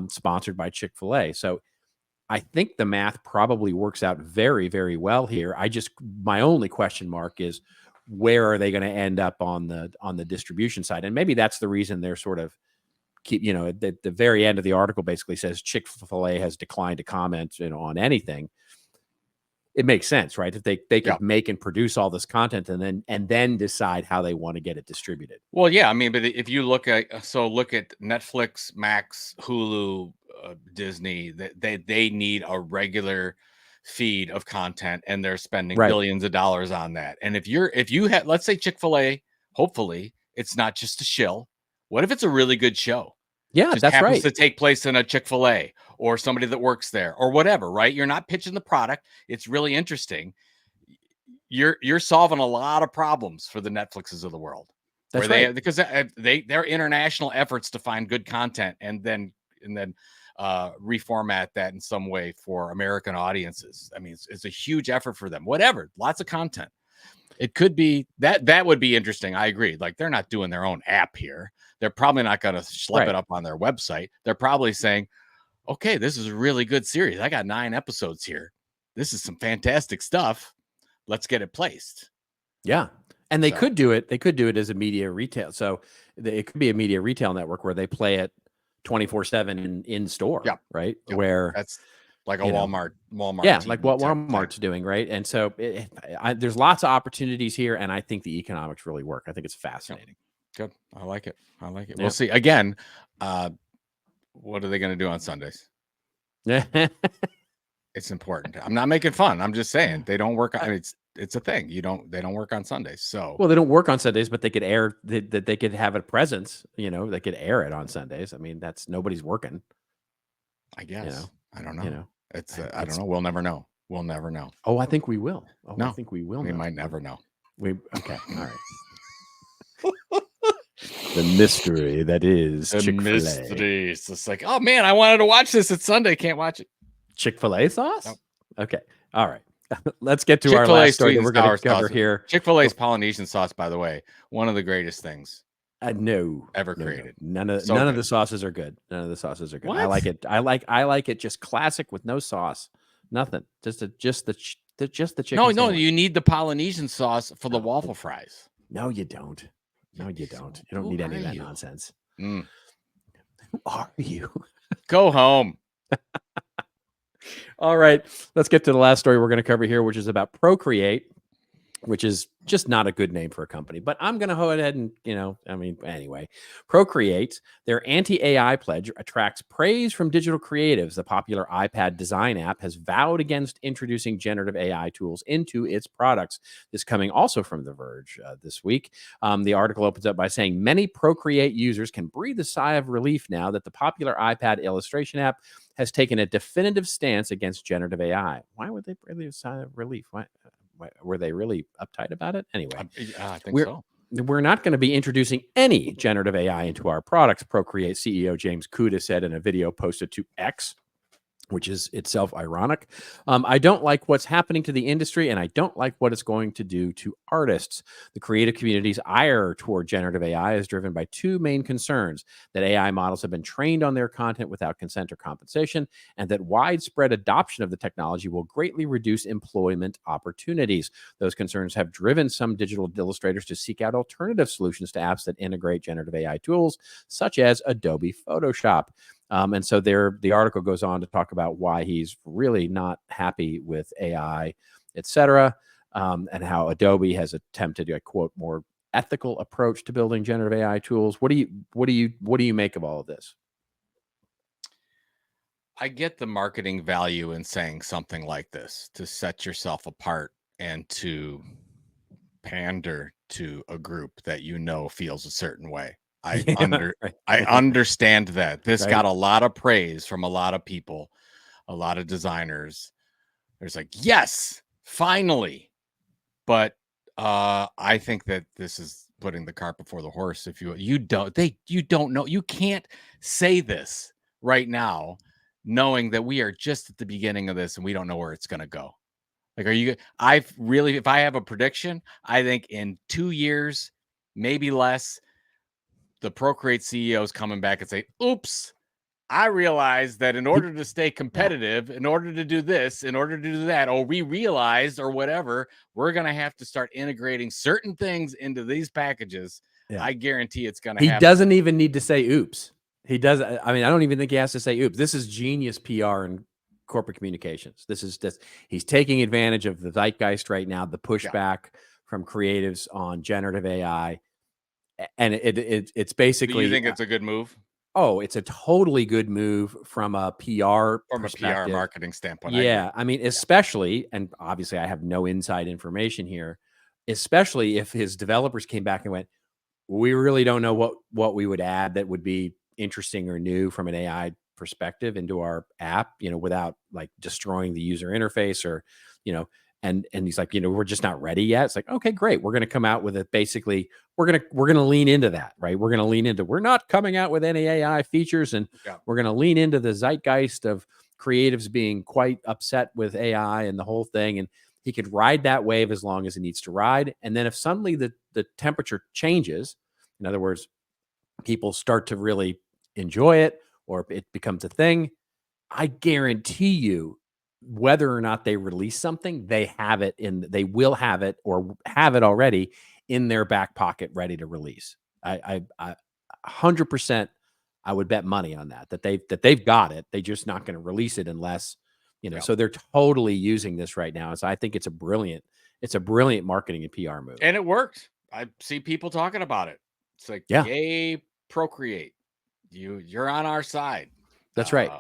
sponsored by Chick-Fil-A. So I think the math probably works out very, very well here. My only question mark is, where are they going to end up on the distribution side? And maybe that's the reason they're sort of at the very end of the article basically says Chick-fil-A has declined to comment, on anything. It makes sense, right? If they could make and produce all this content and then decide how they want to get it distributed. Well, yeah, but if you look at Netflix, Max, Hulu, Disney, they need a regular feed of content, and they're spending billions of dollars on that. And if you have, let's say Chick-fil-A, hopefully it's not just a shill. What if it's a really good show? Yeah, just that's happens right. to take place in a Chick-fil-A or somebody that works there or whatever, right? You're not pitching the product. It's really interesting. You're solving a lot of problems for the Netflixes of the world. That's right. Because they're international efforts to find good content and then reformat that in some way for American audiences. It's a huge effort for them. Whatever, lots of content. It could be that would be interesting. I agree. Like, they're not doing their own app here. They're probably not going to schlep it up on their website. They're probably saying, okay, this is a really good series. I got 9 episodes here. This is some fantastic stuff. Let's get it placed. Yeah. And they could do it. They could do it as a media retail. So it could be a media retail network where they play it 24/7 in store. Yeah. Right. Yeah. Where that's like a Walmart. Yeah. Like what Walmart's doing. Right. And so there's lots of opportunities here. And I think the economics really work. I think it's fascinating. Good. I like it. Yeah. We'll see. Again, what are they going to do on Sundays? It's important. I'm not making fun. I'm just saying they don't work on it's a thing. They don't work on Sundays. So well, they don't work on Sundays, but they could air that they could have a presence, they could air it on Sundays. That's nobody's working. I guess. I don't know. I don't know. We'll never know. Oh, I think we will. No, I think we will. We might never know. Okay. All right. The mystery that is Chick-fil-A. Mystery. It's just like, oh man, I wanted to watch this. It's Sunday. Can't watch it. Chick-fil-A sauce? Nope. Okay. All right. Let's get to our last story that we're going to cover here. Chick-fil-A's Polynesian sauce, by the way, one of the greatest things. No, ever created. No. None of the sauces are good. None of the sauces are good. What? I like it. I like it just classic with no sauce. Nothing. Just the chicken. No, sandwich. you need the Polynesian sauce for the waffle fries. No, you don't. No, you don't. You don't need any of that nonsense. Mm. Who are you? Go home. All right. Let's get to the last story we're going to cover here, which is about Procreate, which is just not a good name for a company. But I'm going to go ahead and, anyway. Procreate, their anti-AI pledge, attracts praise from digital creatives. The popular iPad design app has vowed against introducing generative AI tools into its products. This coming also from The Verge this week. The article opens up by saying many Procreate users can breathe a sigh of relief now that the popular iPad illustration app has taken a definitive stance against generative AI. Why would they breathe a sigh of relief? Were they really uptight about it? Anyway, I think we're so. we're not going to be introducing any generative AI into our products, Procreate CEO James Kuda said in a video posted to X, which is itself ironic. I don't like what's happening to the industry, and I don't like what it's going to do to artists. The creative community's ire toward generative AI is driven by two main concerns: that AI models have been trained on their content without consent or compensation, and that widespread adoption of the technology will greatly reduce employment opportunities. Those concerns have driven some digital illustrators to seek out alternative solutions to apps that integrate generative AI tools, such as Adobe Photoshop. And so the article goes on to talk about why he's really not happy with AI, et cetera, and how Adobe has attempted a quote more ethical approach to building generative AI tools. What do you make of all of this? I get the marketing value in saying something like this to set yourself apart and to pander to a group that feels a certain way. I understand that this Right. got a lot of praise from a lot of people, a lot of designers. There's like, yes, finally. But I think that this is putting the cart before the horse. If you don't know, you can't say this right now, knowing that we are just at the beginning of this and we don't know where it's going to go. Like, if I have a prediction, I think in 2 years, maybe less, the Procreate CEO is coming back and say, oops, I realized that in order to stay competitive, in order to do this, in order to do that, or we realized or whatever, we're going to have to start integrating certain things into these packages. Yeah. I guarantee it's going to He happen. doesn't even need to say oops. He does. I mean, I don't even think he has to say oops. This is genius PR and corporate communications. This is just, he's taking advantage of the zeitgeist right now, the pushback from creatives on generative AI. And it's basically. Do you think it's a good move? Oh, it's a totally good move from a PR perspective. marketing standpoint. Yeah. I mean, especially, and obviously I have no inside information here, especially if his developers came back and went, we really don't know what we would add that would be interesting or new from an AI perspective into our app, without like destroying the user interface or, and he's like, we're just not ready yet. It's like, okay, great. We're going to come out with it. Basically, we're going to lean into that, right? We're going to lean into, we're not coming out with any AI features, and we're going to lean into the zeitgeist of creatives being quite upset with AI and the whole thing. And he could ride that wave as long as it needs to ride. And then if suddenly the temperature changes, in other words, people start to really enjoy it or it becomes a thing, I guarantee you, whether or not they release something, they will have it or have it already in their back pocket ready to release. I 100%, I would bet money on that they've got it. They're just not going to release it unless, so they're totally using this right now. So I think it's a brilliant marketing and PR move. And it worked. I see people talking about it. It's like, yay, Procreate. You're on our side. That's right.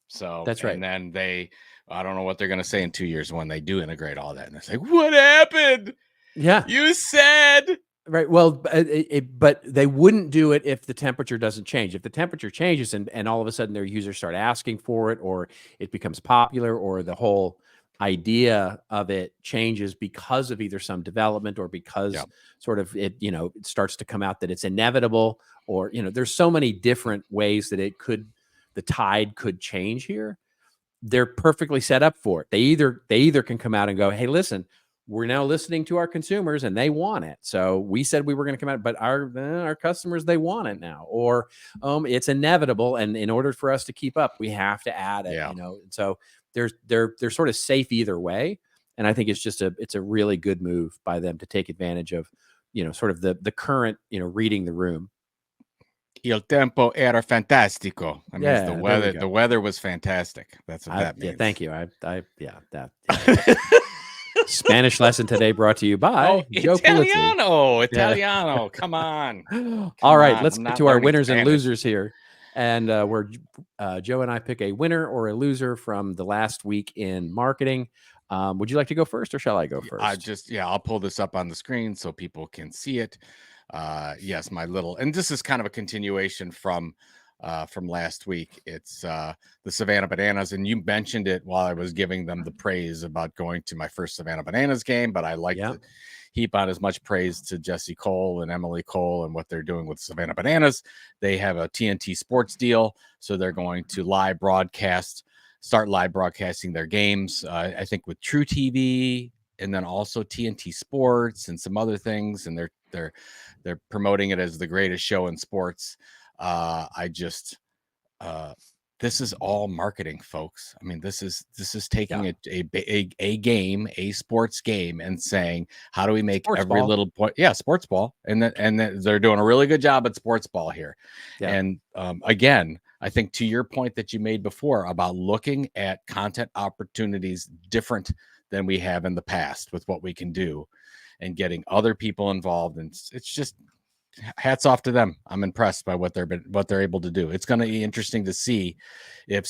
So that's right. And then I don't know what they're going to say in 2 years when they do integrate all that. And it's like, what happened? Yeah. You said. Right. Well, but they wouldn't do it if the temperature doesn't change. If the temperature changes and all of a sudden their users start asking for it, or it becomes popular, or the whole idea of it changes because of either some development or because sort of it starts to come out that it's inevitable, or there's so many different ways that the tide could change here. They're perfectly set up for it. They either can come out and go, hey, listen, we're now listening to our consumers and they want it. So we said we were going to come out, but our customers, they want it now, or it's inevitable. And in order for us to keep up, we have to add it, So they're sort of safe either way. And I think it's a really good move by them to take advantage of, sort of the current, reading the room. Il tempo era fantastico. I mean, the weather was fantastic. That's what that means. Yeah, thank you. Spanish lesson today brought to you by Joe Pulizzi. Italiano. Come on. All right, let's get to our winners and losers here. And where Joe and I pick a winner or a loser from the last week in marketing. Would you like to go first, or shall I go first? I'll pull this up on the screen so people can see it. Yes, and this is kind of a continuation from from last week. It's the Savannah Bananas, and you mentioned it while I was giving them the praise about going to my first Savannah Bananas game, but I like to heap on as much praise to Jesse Cole and Emily Cole and what they're doing with Savannah Bananas. They have a TNT Sports deal, so they're going to start live broadcasting their games, I think with True TV, and then also TNT Sports and some other things, and they're promoting it as the greatest show in sports. This is all marketing, folks. I mean, this is taking a game, a sports game, and saying, how do we make sports every ball. little point? Yeah, sports ball, and they're doing a really good job at sports ball here. Yeah. And again, I think to your point that you made before about looking at content opportunities different than we have in the past with what we can do, and getting other people involved, and it's just hats off to them. I'm impressed by what they're able to do. It's going to be interesting to see if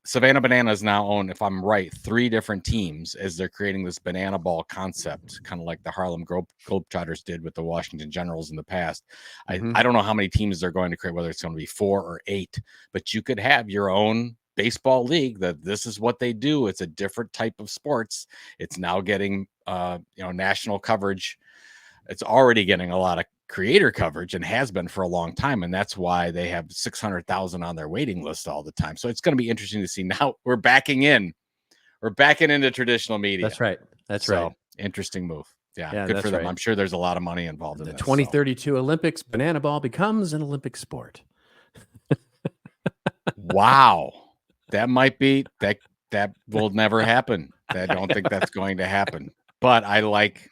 Savannah Bananas now own, if I'm right, 3 different teams as they're creating this banana ball concept, kind of like the Harlem Globetrotters did with the Washington Generals in the past. I don't know how many teams they're going to create, whether it's going to be 4 or 8, but you could have your own baseball league that this is what they do. It's a different type of sports. It's now getting national coverage. It's already getting a lot of creator coverage and has been for a long time, and that's why they have 600,000 on their waiting list all the time. So it's going to be interesting to see. Now we're backing into traditional media. That's right. Right. Interesting move. Yeah, good for them. Right. I'm sure there's a lot of money involved in the this. 2032 Olympics, banana ball becomes an Olympic sport. Wow, that might be that will never happen. I don't think that's going to happen. But I like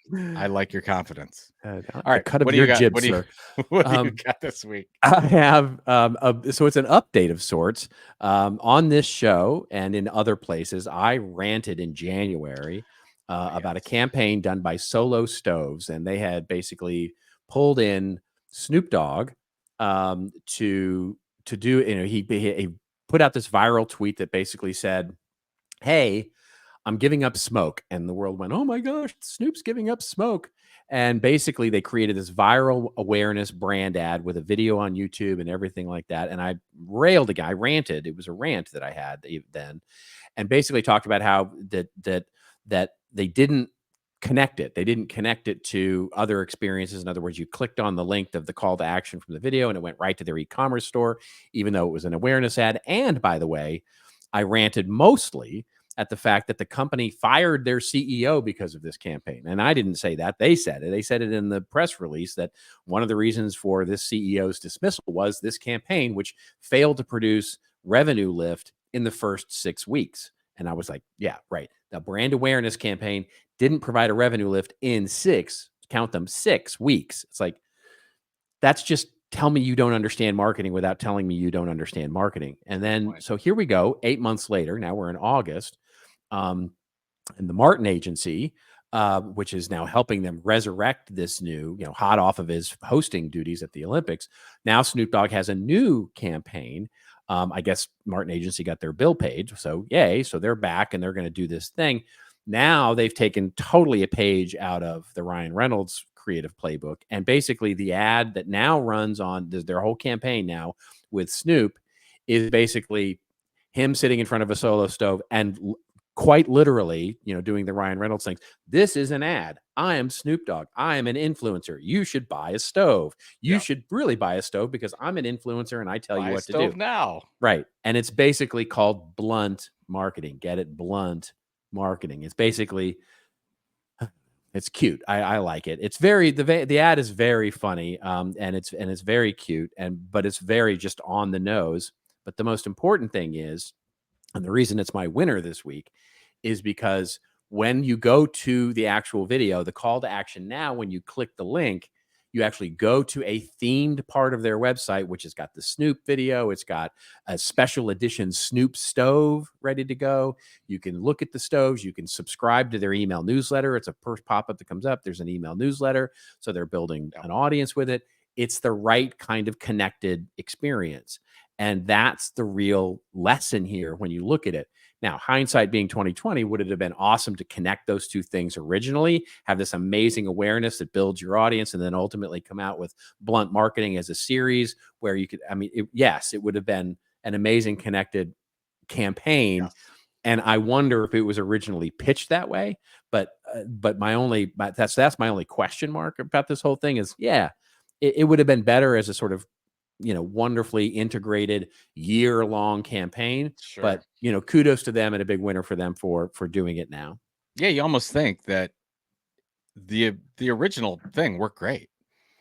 your confidence. All right, cut of your jib, sir. What do you got this week? I have so it's an update of sorts. On this show and in other places, I ranted in January about a campaign done by Solo Stoves, and they had basically pulled in Snoop Dogg to do. He put out this viral tweet that basically said, "Hey, I'm giving up smoke." And the world went, "Oh my gosh, Snoop's giving up smoke." And basically they created this viral awareness brand ad with a video on YouTube and everything like that. And I railed a guy, I ranted. It was a rant that I had then, and basically talked about how that they didn't connect it. They didn't connect it to other experiences. In other words, you clicked on the link of the call to action from the video and it went right to their e-commerce store, even though it was an awareness ad. And by the way, I ranted mostly at the fact that the company fired their CEO because of this campaign. And I didn't say that. They said it. They said it in the press release that one of the reasons for this CEO's dismissal was this campaign, which failed to produce revenue lift in the first 6 weeks. And I was like, yeah, right. The brand awareness campaign didn't provide a revenue lift in 6 weeks. It's like, that's just tell me you don't understand marketing without telling me you don't understand marketing. And then, so here we go, 8 months later, now we're in August, and the Martin Agency, which is now helping them resurrect this new, hot off of his hosting duties at the Olympics. Now Snoop Dogg has a new campaign. I guess Martin Agency got their bill paid. So yay. So they're back and they're going to do this thing. Now they've taken totally a page out of the Ryan Reynolds creative playbook. And basically the ad that now runs on their whole campaign now with Snoop is basically him sitting in front of a Solo Stove and quite literally, doing the Ryan Reynolds things. This is an ad. I am Snoop Dogg. I am an influencer. You should buy a stove. You should really buy a stove because I'm an influencer and I tell you what to do now. Right. And it's basically called blunt marketing. Get it? Blunt marketing. It's basically, it's cute. I like it. It's very, the ad is very funny. And it's very cute but it's very just on the nose. But the most important thing is, and the reason it's my winner this week is because when you go to the actual video, the call to action now, when you click the link, you actually go to a themed part of their website, which has got the Snoop video. It's got a special edition Snoop stove ready to go. You can look at the stoves. You can subscribe to their email newsletter. It's a first pop-up that comes up. There's an email newsletter. So they're building an audience with it. It's the right kind of connected experience. And that's the real lesson here when you look at it. Now, hindsight being 2020, would it have been awesome to connect those two things originally, have this amazing awareness that builds your audience, and then ultimately come out with Blunt Marketing as a series where you could, I mean, yes, it would have been an amazing connected campaign. Yes. And I wonder if it was originally pitched that way. But that's my only question mark about this whole thing is, yeah, it would have been better as a sort of, wonderfully integrated year-long campaign. Sure. But, kudos to them and a big winner for them for doing it now. Yeah, you almost think that the original thing worked great.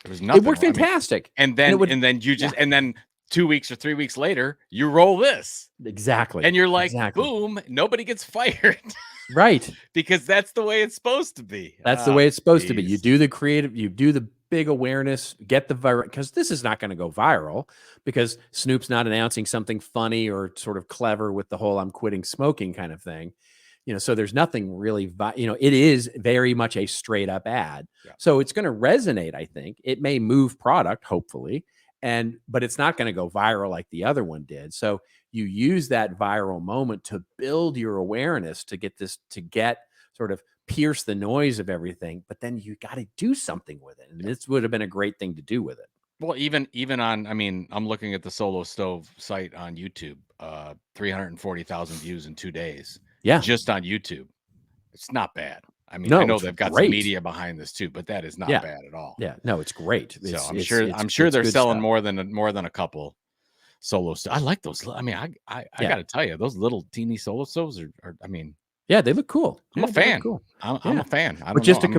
There was nothing. It worked fantastic. And then you just and then 2 weeks or 3 weeks later, you roll this. Exactly. And you're like, exactly. boom, nobody gets fired. Right. Because that's the way it's supposed to be. That's the way it's supposed to be. You geez. do the creative, you do the big awareness, get the viral, because this is not going to go viral because Snoop's not announcing something funny or sort of clever with the whole I'm quitting smoking kind of thing. So there's nothing really, it is very much a straight up ad. Yeah. So it's going to resonate, I think. It may move product, hopefully, but it's not going to go viral like the other one did. So you use that viral moment to build your awareness to get sort of pierce the noise of everything, but then you got to do something with it. And this would have been a great thing to do with it. Well, even on, I'm looking at the Solo Stove site on YouTube, 340,000 views in 2 days. Yeah. Just on YouTube. It's not bad. I No, know it's they've got great. some media behind this too, but that is not Yeah. bad at all. Yeah, no, it's great. So It's I'm sure they're good selling stuff. more than a couple solo stoves. I like those. I Yeah. got to tell you, those little teeny solo stoves are Yeah, they look cool. I'm Yeah, a they look fan. cool. I'm Yeah. a fan. I But don't just know. to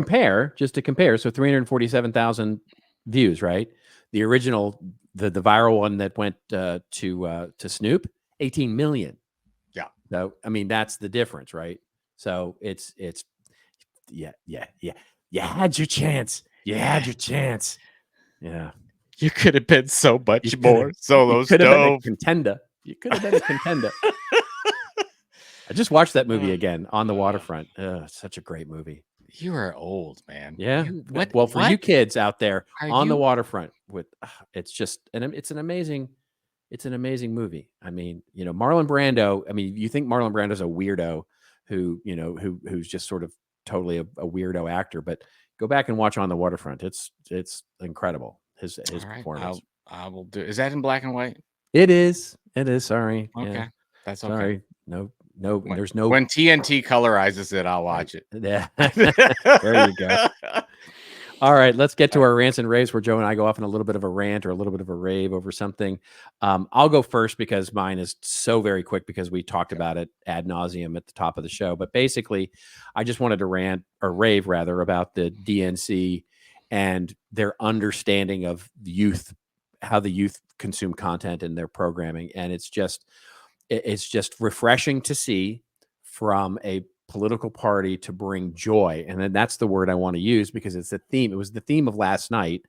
compare, so 347,000 views, right? The original, the viral one that went to Snoop, 18 million. Yeah. So that's the difference, right? So it's yeah. You had your chance. You had your chance. Yeah. You could have been so much You more solo You could have been a stove. contender. You could have been a contender. I just watched that movie again, On the Waterfront. It's such a great movie. You are old, man. Yeah. What? Well, for you kids out there, Are On the you- Waterfront, it's just it's an amazing movie. Marlon Brando. You think Marlon Brando's a weirdo who's just sort of totally a weirdo actor, but go back and watch On the Waterfront. It's incredible. His All right, performance. I will do. Is that in black and white? It is. Sorry. Okay, Yeah. that's okay. Sorry. No. When, There's no. when TNT colorizes it, I'll watch it. Yeah. There you go. All right, let's get to our rants and raves where Joe and I go off on a little bit of a rant or a little bit of a rave over something. I'll go first because mine is so very quick because we talked about it ad nauseum at the top of the show. But basically, I just wanted to rant or rave rather about the DNC and their understanding of youth, how the youth consume content in their programming. And it's just refreshing to see from a political party to bring joy. And then that's the word I want to use because it's the theme. It was the theme of last night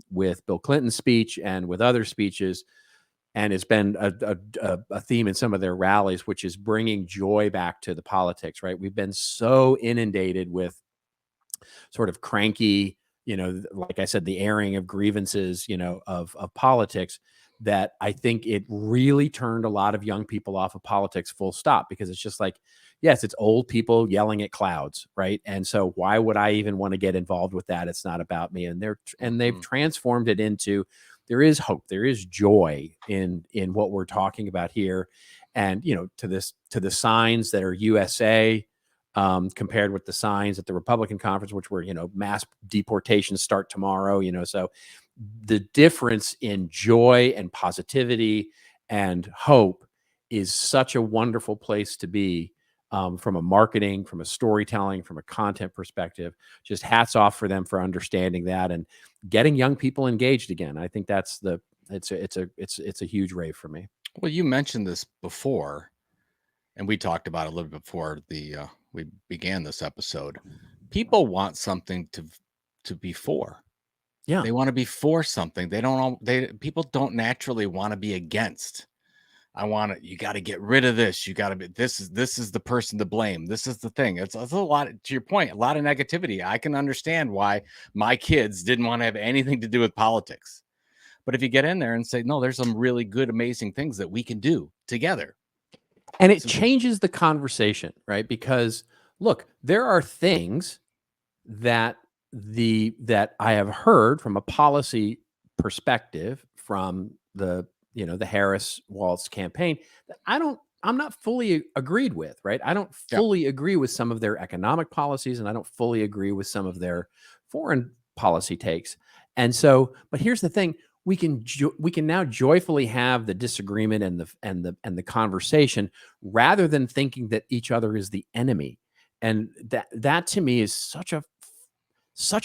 with Bill Clinton's speech and with other speeches. And it's been a theme in some of their rallies, which is bringing joy back to the politics, right? We've been so inundated with sort of cranky, like I said, the airing of grievances, of politics, that I think it really turned a lot of young people off of politics full stop, because it's just like, yes, it's old people yelling at clouds, right? And so why would I even want to get involved with that? It's not about me. And they've transformed it into, there is hope, there is joy in what we're talking about here. And, to the signs that are USA, compared with the signs at the Republican conference, which were, mass deportations start tomorrow, so the difference in joy and positivity and hope is such a wonderful place to be, from a marketing, from a storytelling, from a content perspective. Just hats off for them for understanding that and getting young people engaged again. I think that's it's a huge rave for me. Well, you mentioned this before, and we talked about it a little bit before we began this episode. People want something to be for. Yeah. They want to be for something. People don't naturally want to be against. You got to get rid of this. You got to be, this is the person to blame. This is the thing. It's a lot, to your point, a lot of negativity. I can understand why my kids didn't want to have anything to do with politics. But if you get in there and say, no, there's some really good, amazing things that we can do together. And it changes the conversation, right? Because look, there are things that I have heard from a policy perspective from the the Harris Walz campaign that I'm not fully agreed with, right? I don't Yeah. fully agree with some of their economic policies, and I don't fully agree with some of their foreign policy takes. And so, but here's the thing: we can now joyfully have the disagreement and the conversation rather than thinking that each other is the enemy. And that to me is such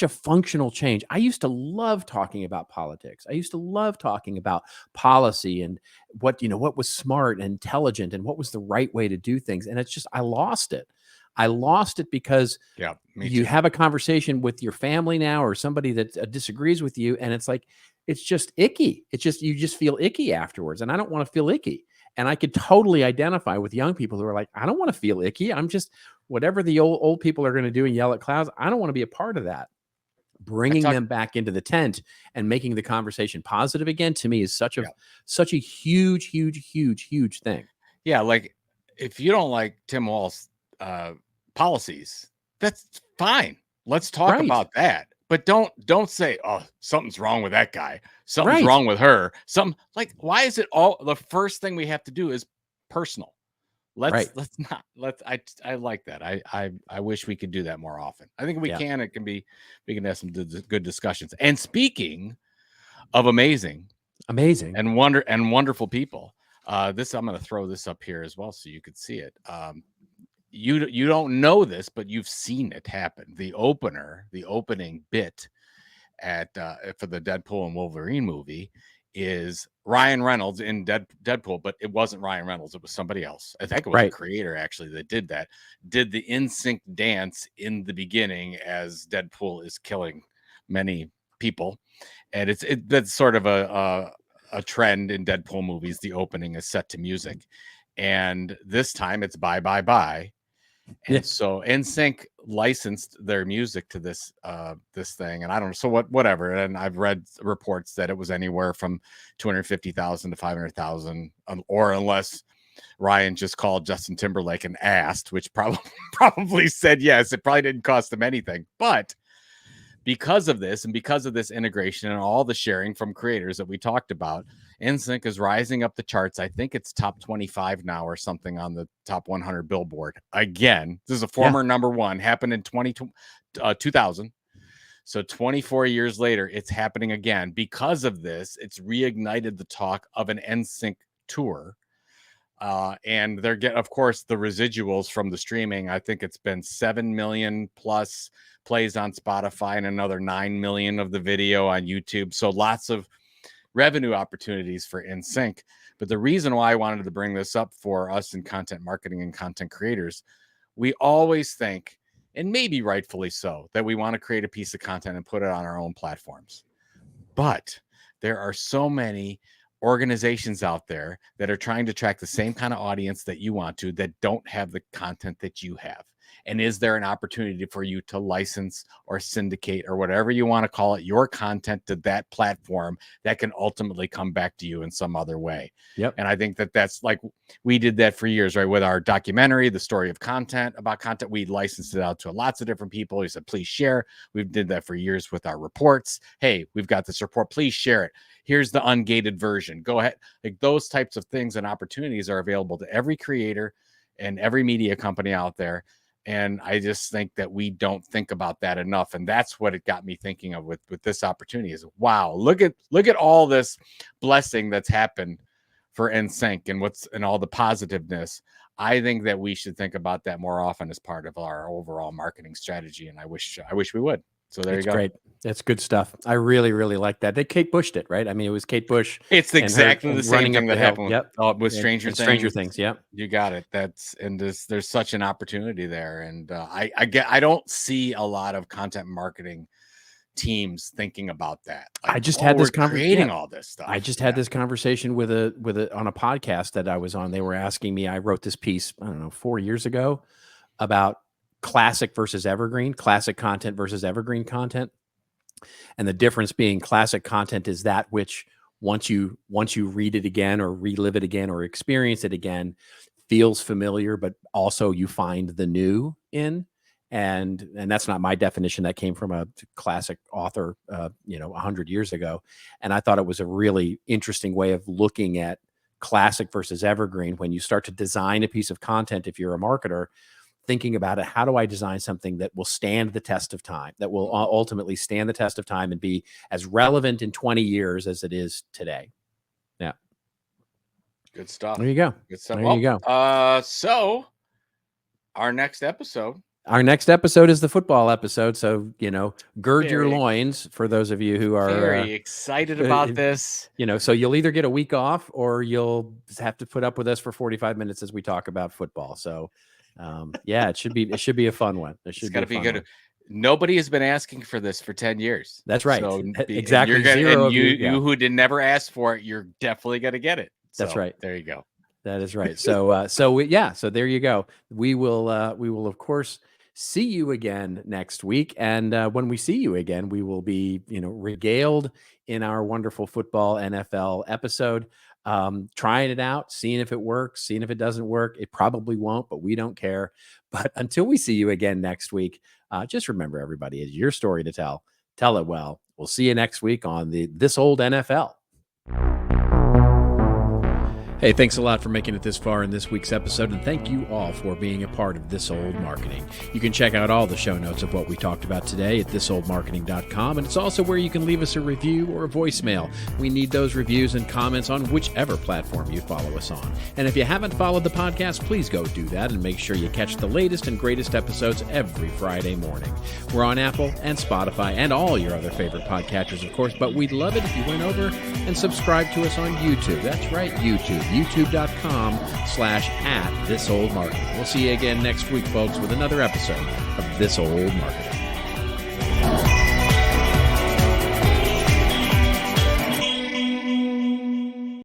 a functional change. I used to love talking about politics. I used to love talking about policy and what was smart and intelligent and what was the right way to do things. And it's just, I lost it. I lost it because Yeah, me you too. have a conversation with your family now or somebody that disagrees with you. And it's like, it's just icky. It's just, you just feel icky afterwards. And I don't want to feel icky. And I could totally identify with young people who are like, I don't want to feel icky. I'm just, whatever the old people are going to do and yell at clouds, I don't want to be a part of that. Bringing them back into the tent and making the conversation positive again, to me, is such a huge thing. Yeah, like if you don't like Tim Walz's policies, that's fine. Let's talk Right. about that. But don't say, oh, something's wrong with that guy. Something's Right. wrong with her. Why is it all the first thing we have to do is personal? Let's not. I like that. I wish we could do that more often. I think we can. We can have some good discussions. And speaking of amazing and wonderful people, I'm going to throw this up here as well so you could see it. You don't know this, but you've seen it happen. The opening bit at for the Deadpool and Wolverine movie is Ryan Reynolds in Deadpool, but it wasn't Ryan Reynolds. It was somebody else. I think it was a creator actually that did the NSYNC dance in the beginning as Deadpool is killing many people. And that's sort of a trend in Deadpool movies. The opening is set to music. And this time it's Bye Bye Bye. And so NSYNC licensed their music to this thing, and I don't know, so whatever. And I've read reports that it was anywhere from 250,000 to 500,000, or unless Ryan just called Justin Timberlake and asked, which probably said yes. It probably didn't cost him anything, but because of this and because of this integration and all the sharing from creators that we talked about, NSYNC is rising up the charts. I think it's top 25 now or something on the top 100 Billboard. Again, this is a former number one, happened in 2000. So 24 years later, it's happening again. Because of this, it's reignited the talk of an NSYNC tour. And they're getting, of course, the residuals from the streaming. I think it's been 7 million plus plays on Spotify and another 9 million of the video on YouTube. So lots of revenue opportunities for NSYNC. But the reason why I wanted to bring this up for us in content marketing and content creators, we always think, and maybe rightfully so, that we want to create a piece of content and put it on our own platforms. But there are so many organizations out there that are trying to track the same kind of audience that you want to, that don't have the content that you have. And is there an opportunity for you to license or syndicate or whatever you want to call it, your content to that platform that can ultimately come back to you in some other way? Yep. And I think that's like, we did that for years, right? With our documentary, The Story of Content, about content, we licensed it out to lots of different people. We said, please share. We did that for years with our reports. Hey, we've got this report. Please share it. Here's the ungated version. Go ahead. Like, those types of things and opportunities are available to every creator and every media company out there. And I just think that we don't think about that enough. And that's what it got me thinking of with this opportunity is, wow, look at all this blessing that's happened for NSYNC and all the positiveness. I think that we should think about that more often as part of our overall marketing strategy. And I wish we would. So there you go. Great. That's good stuff. I really, really like that. Kate Bush did, right? I mean, it was Kate Bush. It's exactly the same thing that happened with Stranger Things. Yep. You got it. There's such an opportunity there. And I don't see a lot of content marketing teams thinking about that. Like, I just had this creating all this stuff. I just had this conversation with on a podcast that I was on. They were asking me, I wrote this piece, I don't know, 4 years ago about classic versus evergreen, classic content versus evergreen content. And the difference being classic content is that which once you read it again or relive it again or experience it again, feels familiar, but also you find the new in. And that's not my definition. That came from a classic author, 100 years ago. And I thought it was a really interesting way of looking at classic versus evergreen. When you start to design a piece of content, if you're a marketer, thinking about it, how do I design something that will stand the test of time, that will ultimately stand the test of time and be as relevant in 20 years as it is today? Yeah. Good stuff. There you go. Good stuff. There you go. So our next episode is the football episode. So, gird your loins for those of you who are very excited about this. So you'll either get a week off or you'll have to put up with us for 45 minutes as we talk about football. So, it should be a fun one. It's got to be good. Nobody has been asking for this for 10 years. That's right. So exactly. You who did never ask for it, you're definitely going to get it. That's right. There you go. That is right. So there you go. We will of course see you again next week. And when we see you again, we will be, regaled in our wonderful football NFL episode, trying it out, seeing if it works, seeing if it doesn't work. It probably won't, but we don't care. But until we see you again next week, just remember, everybody, it's your story to tell. Tell it well. We'll see you next week on This Old NFL. Hey, thanks a lot for making it this far in this week's episode, and thank you all for being a part of This Old Marketing. You can check out all the show notes of what we talked about today at thisoldmarketing.com, and it's also where you can leave us a review or a voicemail. We need those reviews and comments on whichever platform you follow us on. And if you haven't followed the podcast, please go do that and make sure you catch the latest and greatest episodes every Friday morning. We're on Apple and Spotify and all your other favorite podcatchers, of course, but we'd love it if you went over and subscribed to us on YouTube. That's right, YouTube. youtube.com/@thisoldmarketing. We'll see you again next week, folks, with another episode of This Old Marketing.